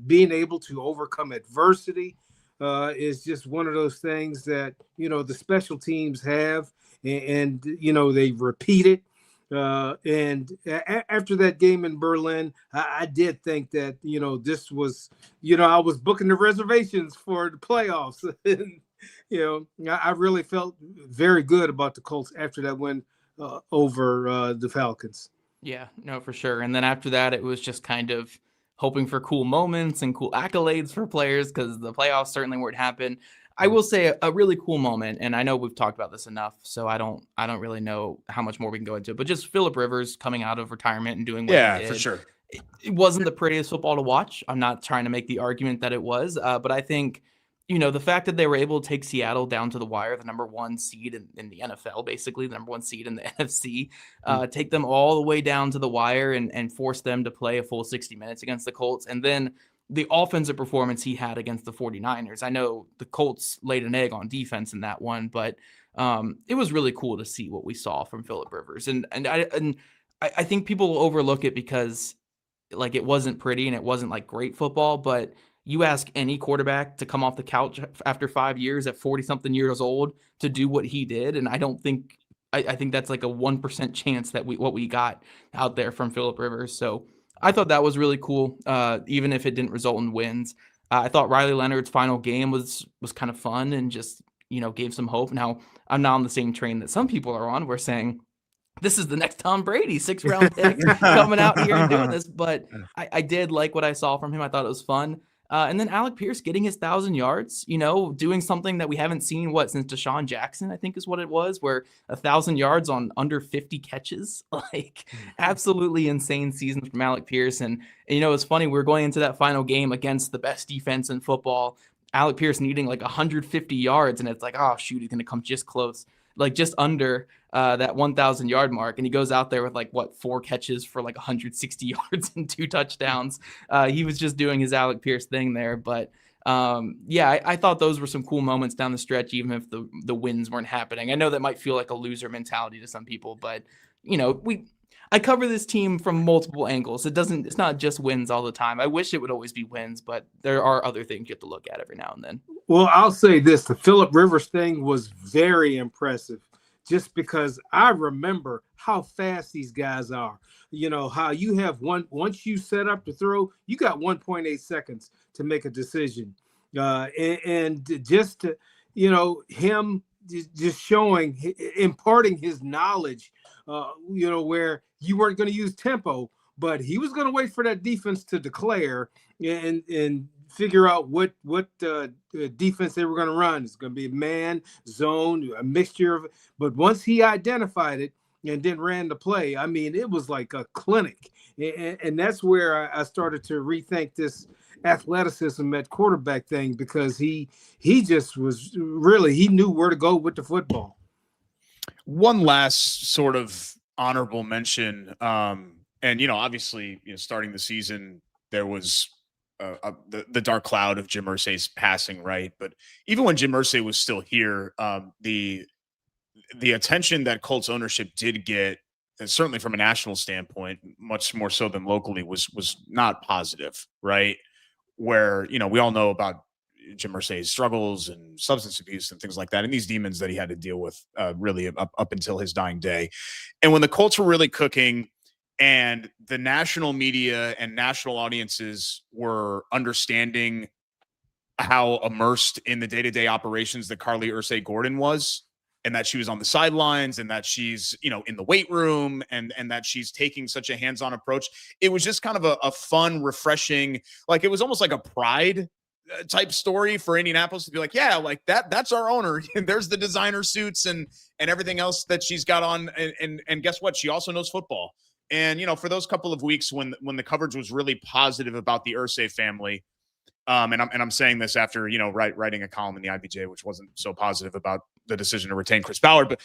Being able to overcome adversity is just one of those things that, the special teams have, and they repeat it. And after that game in Berlin, I did think that, this was, I was booking the reservations for the playoffs. And, I really felt very good about the Colts after that win over the Falcons. Yeah, no, for sure. And then after that, it was just kind of hoping for cool moments and cool accolades for players, because the playoffs certainly weren't happening. I will say a really cool moment, and I know we've talked about this enough, so I don't really know how much more we can go into it, but just Phillip Rivers coming out of retirement and doing what he did. For sure. It wasn't the prettiest football to watch. I'm not trying to make the argument that it was, but I think, the fact that they were able to take Seattle down to the wire, the number one seed in the NFL, basically the number one seed in the NFC, take them all the way down to the wire and force them to play a full 60 minutes against the Colts. And then the offensive performance he had against the 49ers. I know the Colts laid an egg on defense in that one, but it was really cool to see what we saw from Phillip Rivers. And I think people will overlook it because like it wasn't pretty and it wasn't like great football, but you ask any quarterback to come off the couch after 5 years at 40 something years old to do what he did. And I think that's like a 1% chance that what we got out there from Phillip Rivers. So I thought that was really cool. Even if it didn't result in wins, I thought Riley Leonard's final game was kind of fun and just, gave some hope. Now I'm not on the same train that some people are on. We're saying, this is the next Tom Brady, 6th round pick coming out here and doing this. But I did like what I saw from him. I thought it was fun. And then Alec Pierce getting his 1,000 yards, doing something that we haven't seen since Deshaun Jackson, I think is what it was, where 1,000 yards on under 50 catches, like absolutely insane season from Alec Pierce. And it's funny, we're going into that final game against the best defense in football, Alec Pierce needing like 150 yards. And it's like, oh shoot, he's going to come just close, like just under that 1,000 yard mark. And he goes out there with 4 catches for 160 yards and 2 touchdowns. He was just doing his Alec Pierce thing there. But I thought those were some cool moments down the stretch, even if the wins weren't happening. I know that might feel like a loser mentality to some people, but I cover this team from multiple angles. It's not just wins all the time. I wish it would always be wins, but there are other things you have to look at every now and then. Well, I'll say this, the Phillip Rivers thing was very impressive. Just because I remember how fast these guys are, how you have once you set up to throw, you got 1.8 seconds to make a decision. And just, him just showing, imparting his knowledge, where you weren't going to use tempo, but he was going to wait for that defense to declare and figure out what defense they were going to run. It's going to be man, zone, a mixture of. But once he identified it and then ran the play, I mean, it was like a clinic, and that's where I started to rethink this athleticism at quarterback thing, because he just was really, he knew where to go with the football. One last sort of honorable mention, and obviously, starting the season there was the dark cloud of Jim Irsay's passing, right? But even when Jim Irsay was still here, the attention that Colts ownership did get, and certainly from a national standpoint, much more so than locally, was not positive, right? Where we all know about Jim Irsay's struggles and substance abuse and things like that, and these demons that he had to deal with really up until his dying day. And when the Colts were really cooking, and the national media and national audiences were understanding how immersed in the day-to-day operations that Carly Ursay-Gordon was, and that she was on the sidelines, and that she's, in the weight room, and that she's taking such a hands-on approach. It was just kind of a fun, refreshing, it was almost like a pride type story for Indianapolis to be like, yeah, that's our owner. And there's the designer suits and everything else that she's got on. And guess what? She also knows football. And, for those couple of weeks when the coverage was really positive about the Irsay family, and I'm saying this after, writing a column in the IBJ, which wasn't so positive about the decision to retain Chris Ballard, but,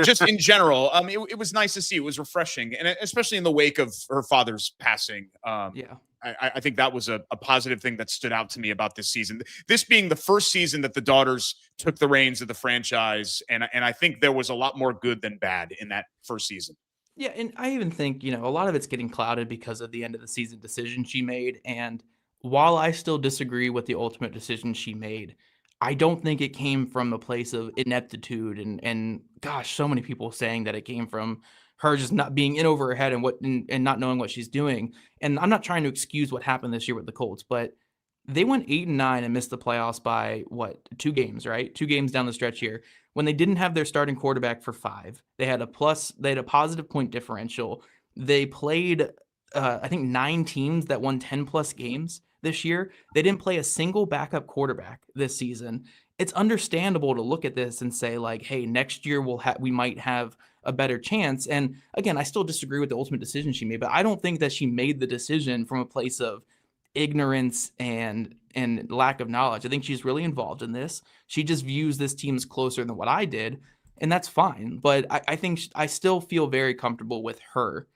just in general, it was nice to see. It was refreshing. And especially in the wake of her father's passing. I think that was a positive thing that stood out to me about this season. This being the first season that the daughters took the reins of the franchise. And I think there was a lot more good than bad in that first season. Yeah, and I even think, a lot of it's getting clouded because of the end of the season decision she made. And while I still disagree with the ultimate decision she made, I don't think it came from a place of ineptitude and gosh, so many people saying that it came from her just not being in over her head and not knowing what she's doing. And I'm not trying to excuse what happened this year with the Colts, but they went 8-9 and missed the playoffs by 2 games, right? 2 games down the stretch here. When they didn't have their starting quarterback for 5, they had a positive point differential. They played, I think 9 teams that won 10 plus games. this year. They didn't play a single backup quarterback this season. It's understandable to look at this and say, like, hey, next year we might have a better chance. And again, I still disagree with the ultimate decision she made, but I don't think that she made the decision from a place of ignorance and lack of knowledge. I think she's really involved in this. She just views this team as closer than what I did, and that's fine. But I think I still feel very comfortable with her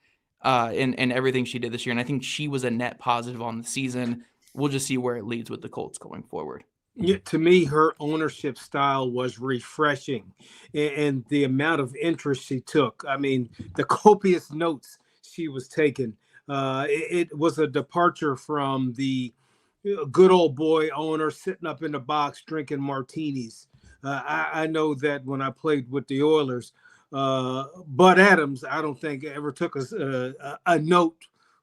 in everything she did this year, and I think she was a net positive on the season. We'll just see where it leads with the Colts going forward. Yeah, to me, her ownership style was refreshing, and the amount of interest she took. I mean, the copious notes she was taking. It was a departure from the good old boy owner sitting up in the box drinking martinis. I know that when I played with the Oilers, Bud Adams, I don't think ever took a note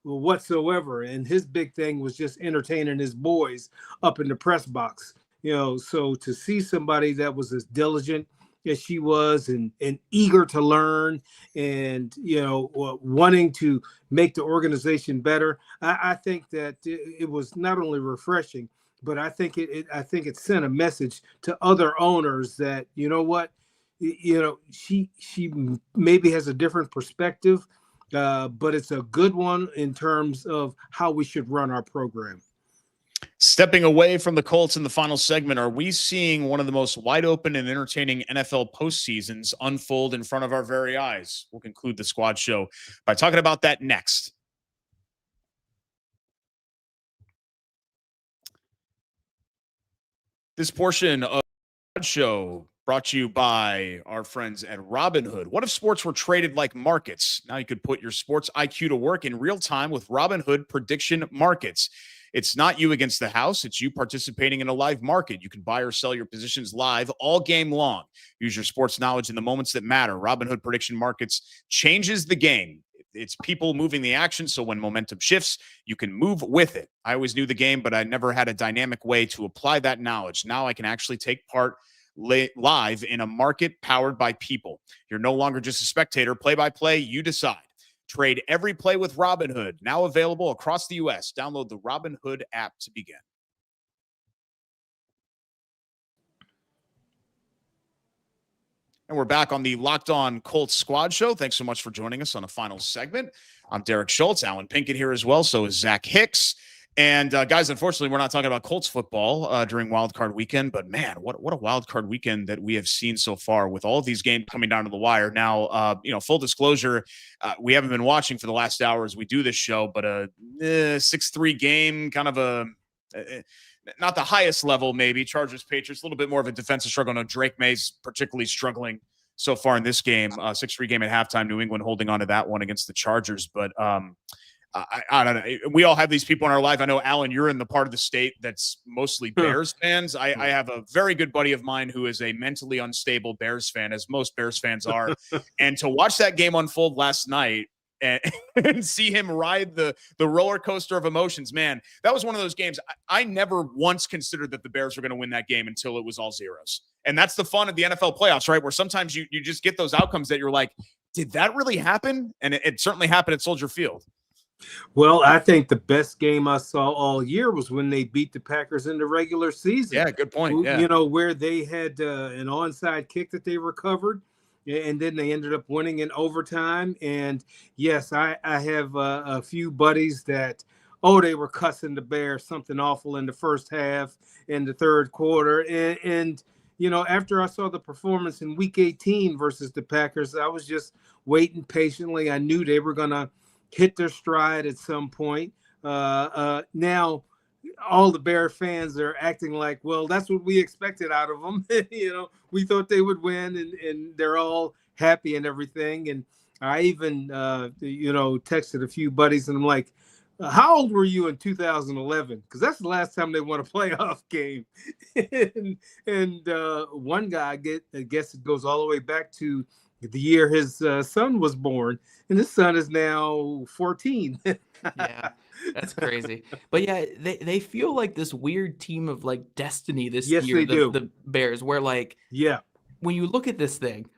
whatsoever, and his big thing was just entertaining his boys up in the press box. So to see somebody that was as diligent as she was and eager to learn and wanting to make the organization better, I think that it was not only refreshing, but I think it sent a message to other owners that she maybe has a different perspective, but it's a good one in terms of how we should run our program. Stepping away from the Colts in the final segment, are we seeing one of the most wide open and entertaining NFL postseasons unfold in front of our very eyes? We'll conclude the squad show by talking about that next. This portion of the show brought to you by our friends at Robinhood. What if sports were traded like markets? Now you could put your sports IQ to work in real time with Robinhood prediction markets. It's not you against the house. It's you participating in a live market. You can buy or sell your positions live all game long. Use your sports knowledge in the moments that matter. Robinhood prediction markets changes the game. It's people moving the action, so when momentum shifts, you can move with it. I always knew the game, but I never had a dynamic way to apply that knowledge. Now I can actually take part live in a market powered by people. You're no longer just a spectator. Play-by-play, you decide. Trade every play with Robinhood, now available across the U.S. Download the Robinhood app to begin. And we're back on the Locked On Colts Squad Show. Thanks so much for joining us on the final segment. I'm Derek Schultz. Alan Pinkett here as well. So is Zach Hicks. And guys, unfortunately, we're not talking about Colts football during Wild Card Weekend. But man, what a Wild Card Weekend that we have seen so far with all of these games coming down to the wire. Now, full disclosure, we haven't been watching for the last hour as we do this show, but a 6-3 game, kind of not the highest level, maybe. Chargers, Patriots, a little bit more of a defensive struggle. No, Drake May's particularly struggling so far in this game. 6-3 game at halftime, New England holding on to that one against the Chargers. But I don't know. We all have these people in our life. I know, Alan, you're in the part of the state that's mostly Bears fans. I have a very good buddy of mine who is a mentally unstable Bears fan, as most Bears fans are. And to watch that game unfold last night and see him ride the roller coaster of emotions, man, that was one of those games. I never once considered that the Bears were going to win that game until it was all zeros. And that's the fun of the NFL playoffs, right? Where sometimes you just get those outcomes that you're like, did that really happen? And it certainly happened at Soldier Field. Well, I think the best game I saw all year was when they beat the Packers in the regular season. Yeah, good point. Yeah. Where they had an onside kick that they recovered, and then they ended up winning in overtime. And yes, I have a few buddies that, they were cussing the Bears something awful in the first half and the third quarter. And after I saw the performance in Week 18 versus the Packers, I was just waiting patiently. I knew they were going to hit their stride at some point. Now, all the Bear fans are acting like, well, that's what we expected out of them. We thought they would win, and they're all happy and everything. And I even, texted a few buddies, and I'm like, how old were you in 2011? Because that's the last time they won a playoff game. and one guy, I guess it goes all the way back to the year his son was born, and his son is now 14. Yeah, that's crazy. But yeah, they feel like this weird team of like destiny this yes, year, they do. The Bears, where like, yeah, when you look at this thing,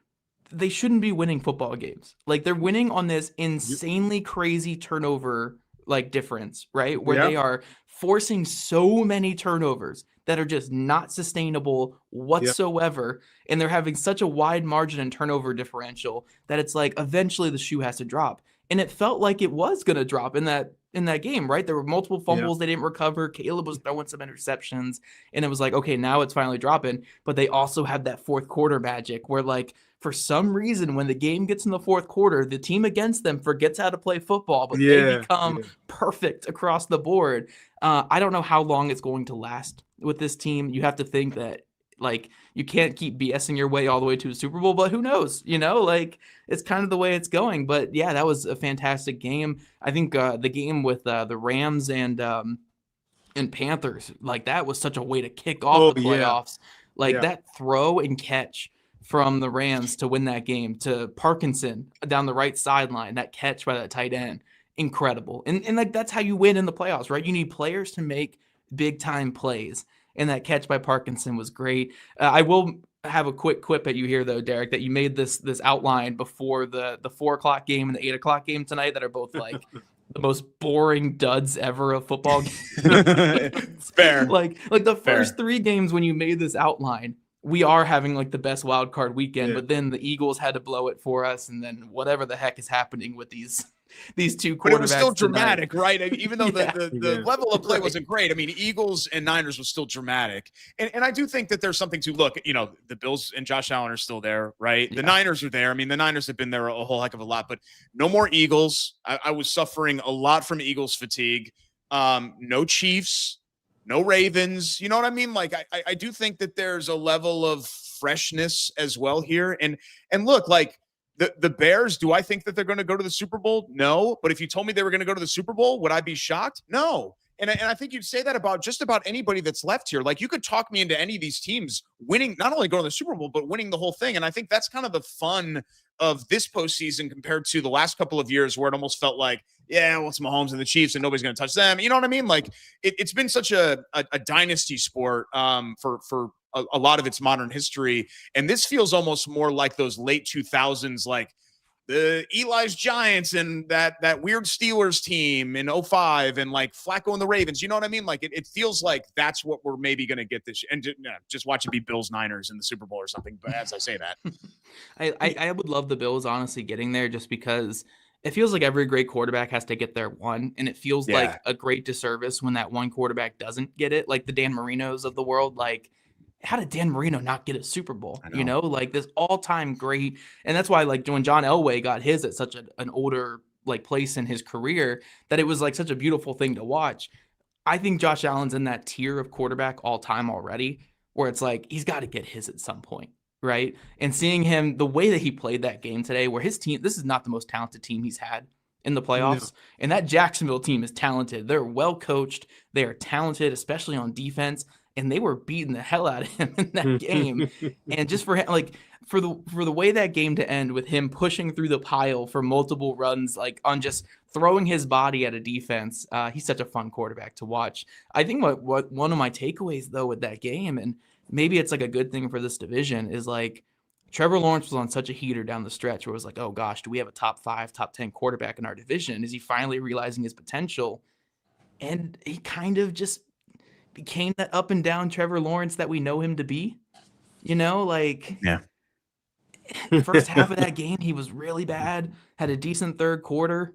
they shouldn't be winning football games. Like, they're winning on this insanely crazy turnover like difference, right? Where they are forcing so many turnovers that are just not sustainable whatsoever. And they're having such a wide margin and turnover differential that it's like eventually the shoe has to drop. And it felt like it was going to drop in that game, right? There were multiple fumbles they didn't recover. Caleb was throwing some interceptions, and it was like, okay, now it's finally dropping. But they also had that fourth quarter magic where, like, for some reason, when the game gets in the fourth quarter, the team against them forgets how to play football, but they become perfect across the board. I don't know how long it's going to last with this team. You have to think that, like, you can't keep BSing your way all the way to a Super Bowl, but who knows? You know, like, it's kind of the way it's going. But yeah, that was a fantastic game. I think the game with the Rams and Panthers, like, that was such a way to kick off the playoffs. Like that throw and catch from the Rams to win that game to Parkinson down the right sideline, that catch by that tight end, incredible. And like, that's how you win in the playoffs, right? You need players to make big time plays. And that catch by Parkinson was great. I will have a quick quip at you here, though, Derek, that you made this outline before the 4:00 game and the 8:00 game tonight that are both like the most boring duds ever of football games. Fair. Like the first three games when you made this outline, we are having like the best wild card weekend, but then the Eagles had to blow it for us, and then whatever the heck is happening with these two quarterbacks. But it was still dramatic, tonight. right? Even though the level of play wasn't great. I mean, Eagles and Niners was still dramatic. And I do think that there's something to look, you know, the Bills and Josh Allen are still there, right? The Niners are there. I mean, the Niners have been there a whole heck of a lot, but no more Eagles. I was suffering a lot from Eagles fatigue. No Chiefs, no Ravens. You know what I mean? Like, I do think that there's a level of freshness as well here. And look, like, the Bears, do I think that they're going to go to the Super Bowl? No. But if you told me they were going to go to the Super Bowl, would I be shocked? No. And I think you'd say that about just about anybody that's left here. Like, you could talk me into any of these teams winning, not only going to the Super Bowl, but winning the whole thing. And I think that's kind of the fun of this postseason compared to the last couple of years where it almost felt like, yeah, well, it's Mahomes and the Chiefs and nobody's going to touch them. You know what I mean? Like, it's been such a dynasty sport for a lot of its modern history. And this feels almost more like those late 2000s, like the Eli's Giants and that weird Steelers team in 2005 and like Flacco and the Ravens. You know what I mean? Like, it feels like that's what we're maybe going to get this. And just watch it be Bills Niners in the Super Bowl or something. But as I say that, I would love the Bills honestly getting there just because it feels like every great quarterback has to get there one. And it feels like a great disservice when that one quarterback doesn't get it. Like the Dan Marinos of the world, like, how did Dan Marino not get a Super Bowl? You know, like this all-time great. And that's why, like, when John Elway got his at such an older like place in his career, that it was like such a beautiful thing to watch. I think Josh Allen's in that tier of quarterback all time already, where it's like, he's got to get his at some point. Right. And seeing him, the way that he played that game today, where his team, this is not the most talented team he's had in the playoffs. And that Jacksonville team is talented. They're well coached. They are talented, especially on defense. And they were beating the hell out of him in that game. And just for him, like, for the way that game to end with him pushing through the pile for multiple runs, like on just throwing his body at a defense, he's such a fun quarterback to watch. I think what one of my takeaways though with that game, and maybe it's like a good thing for this division, is like Trevor Lawrence was on such a heater down the stretch where it was like, oh gosh, do we have a top 5, top 10 quarterback in our division? Is he finally realizing his potential? And he kind of just became that up and down Trevor Lawrence that we know him to be, you know, like the first half of that game, he was really bad, had a decent third quarter.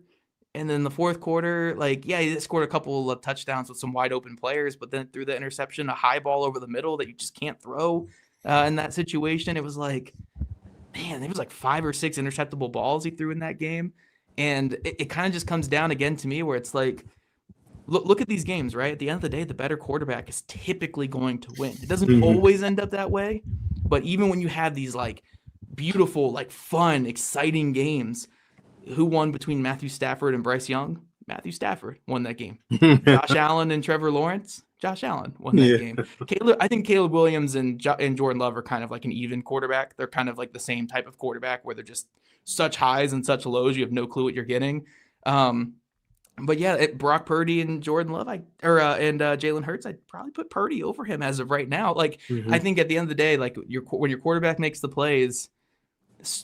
And then the fourth quarter, like, yeah, he scored a couple of touchdowns with some wide open players, but then threw the interception, a high ball over the middle that you just can't throw in that situation. It was like, man, there was like 5 or 6 interceptable balls he threw in that game. And it kind of just comes down again to me where it's like, look at these games, right? At the end of the day, the better quarterback is typically going to win. It doesn't always end up that way, but even when you have these like beautiful, like fun, exciting games, who won between Matthew Stafford and Bryce Young? Matthew Stafford won that game. Josh Allen and Trevor Lawrence? Josh Allen won that game. I think Caleb Williams and Jordan Love are kind of like an even quarterback. They're kind of like the same type of quarterback where they're just such highs and such lows. You have no clue what you're getting. But yeah, Brock Purdy and Jordan Love, and Jalen Hurts, I'd probably put Purdy over him as of right now. Like, I think at the end of the day, like when your quarterback makes the plays,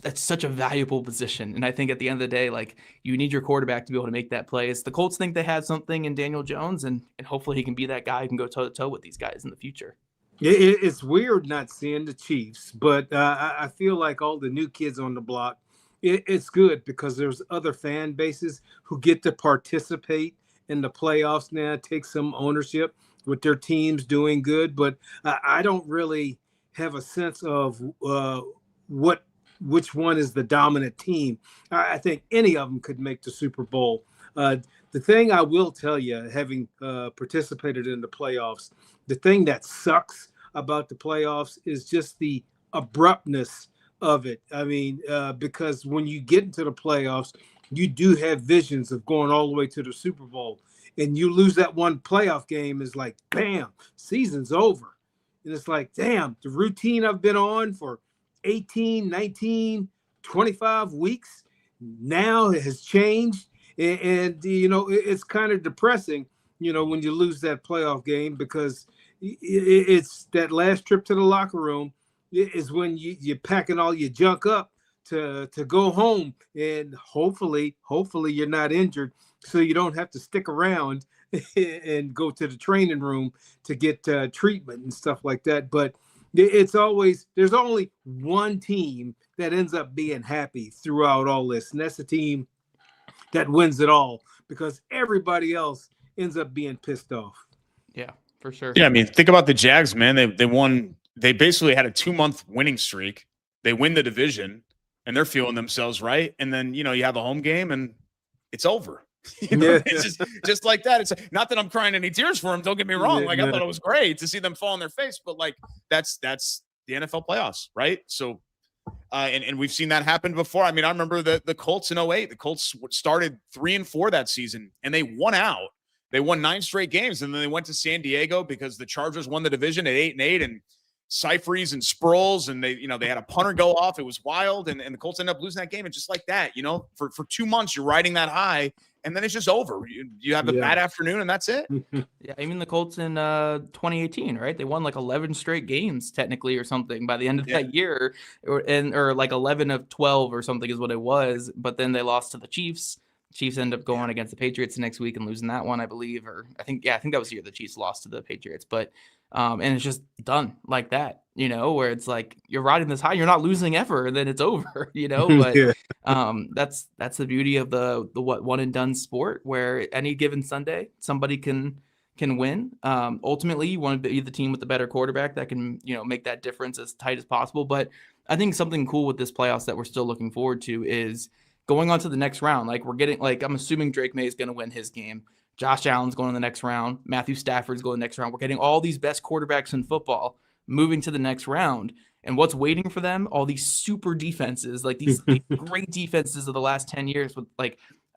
that's such a valuable position. And I think at the end of the day, like, you need your quarterback to be able to make that plays. The Colts think they had something in Daniel Jones, and hopefully he can be that guy who can go toe to toe with these guys in the future. It's weird not seeing the Chiefs, but I feel like all the new kids on the block, it's good because there's other fan bases who get to participate in the playoffs now, take some ownership with their teams doing good. But I don't really have a sense of which one is the dominant team. I think any of them could make the Super Bowl. The thing I will tell you, having participated in the playoffs, the thing that sucks about the playoffs is just the abruptness of it. I mean, because when you get into the playoffs, you do have visions of going all the way to the Super Bowl, and you lose that one playoff game is like, bam, season's over. And it's like, damn, the routine I've been on for 18, 19, 25 weeks now has changed. And it's kind of depressing, when you lose that playoff game, because it's that last trip to the locker room is when you're packing all your junk up to go home, and hopefully you're not injured, so you don't have to stick around and go to the training room to get treatment and stuff like that. But there's only one team that ends up being happy throughout all this, and that's the team that wins it all, because everybody else ends up being pissed off. Yeah, for sure. Yeah, I mean, think about the Jags, man. They won. They basically had a 2-month winning streak. They win the division, and they're feeling themselves right. And then you have a home game, and it's over. It's just like that. It's not that I'm crying any tears for them. Don't get me wrong. I thought it was great to see them fall on their face, but that's the NFL playoffs, right? So, and we've seen that happen before. I mean, I remember the Colts in 2008. The Colts started 3-4 that season, and they won out. They won 9 straight games, and then they went to San Diego because the Chargers won the division at 8-8, and Seifries and Sproles, and they had a punter go off. It was wild, and the Colts ended up losing that game. And just like that, for 2 months, you're riding that high, and then it's just over. You have a bad afternoon, and that's it. Yeah, even the Colts in 2018, right? They won 11 straight games technically or something by the end of that year, or 11 of 12 or something is what it was. But then they lost to the Chiefs. Chiefs end up going against the Patriots the next week and losing that one, I believe. Or I think that was the year the Chiefs lost to the Patriots. But and it's just done like that, where it's like you're riding this high, you're not losing ever, and then it's over, But that's the beauty of the one and done sport, where any given Sunday somebody can win. Ultimately, you want to be the team with the better quarterback that can make that difference as tight as possible. But I think something cool with this playoffs that we're still looking forward to is going on to the next round. We're getting I'm assuming Drake May is going to win his game. Josh Allen's going to the next round. Matthew Stafford's going to the next round. We're getting all these best quarterbacks in football moving to the next round. And what's waiting for them? All these super defenses, these great defenses of the last 10 years. With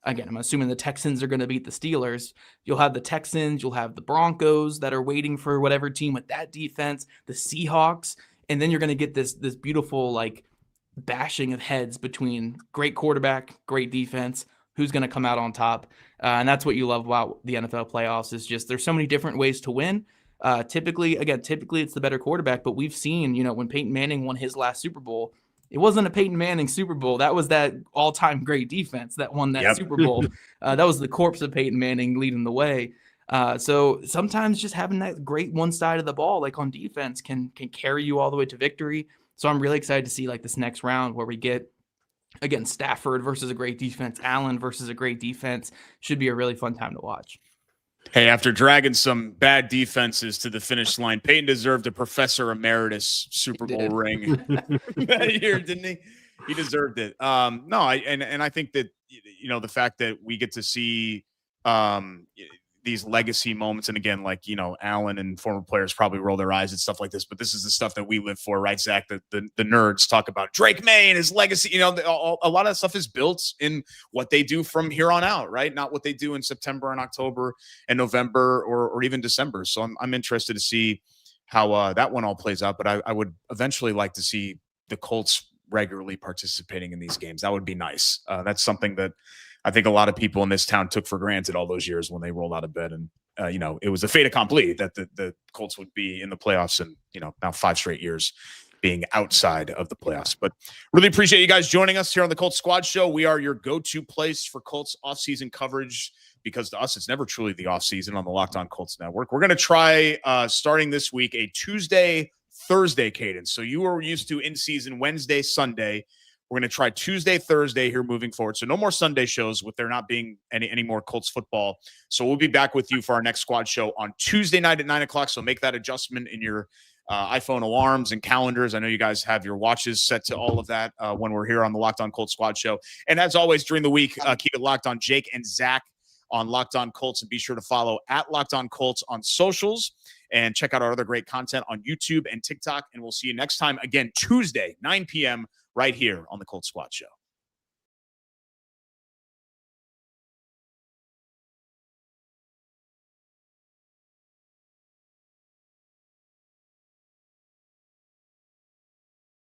again, I'm assuming the Texans are going to beat the Steelers. You'll have the Texans. You'll have the Broncos that are waiting for whatever team with that defense, the Seahawks. And then you're going to get this beautiful, bashing of heads between great quarterback, great defense, who's going to come out on top. And that's what you love about the NFL playoffs, is just there's so many different ways to win. Typically it's the better quarterback, but we've seen, when Peyton Manning won his last Super Bowl, it wasn't a Peyton Manning Super Bowl. That was that all-time great defense that won that Super Bowl. That was the corpse of Peyton Manning leading the way. So sometimes just having that great one side of the ball, on defense, can carry you all the way to victory. So I'm really excited to see this next round where we get, again, Stafford versus a great defense, Allen versus a great defense. Should be a really fun time to watch. Hey, after dragging some bad defenses to the finish line, Peyton deserved a Professor Emeritus Super Bowl ring that year, didn't he? He deserved it. I think that the fact that we get to see these legacy moments, and again, Allen and former players probably roll their eyes at stuff like this, but this is the stuff that we live for, right, Zach? The nerds talk about Drake May and his legacy. A lot of that stuff is built in what they do from here on out, right? Not what they do in September and October and November or even December. So I'm interested to see how that one all plays out. But I would eventually like to see the Colts regularly participating in these games. That would be nice. That's something that I think a lot of people in this town took for granted all those years when they rolled out of bed, and it was a fait accompli that the Colts would be in the playoffs, and now 5 straight years being outside of the playoffs. But really appreciate you guys joining us here on the Colts Squad Show. We are your go-to place for Colts offseason coverage, because to us, it's never truly the offseason on the Locked On Colts Network. We're going to try, starting this week, a Tuesday, Thursday cadence. So you are used to in-season Wednesday, Sunday. We're going to try Tuesday, Thursday here moving forward. So no more Sunday shows with there not being any more Colts football. So we'll be back with you for our next squad show on Tuesday night at 9 o'clock. So make that adjustment in your iPhone alarms and calendars. I know you guys have your watches set to all of that when we're here on the Locked On Colts Squad Show. And as always, during the week, keep it locked on Jake and Zach on Locked On Colts, and be sure to follow at Locked On Colts on socials and check out our other great content on YouTube and TikTok. And we'll see you next time, again, Tuesday, 9 p.m. right here on the Colts Squad Show.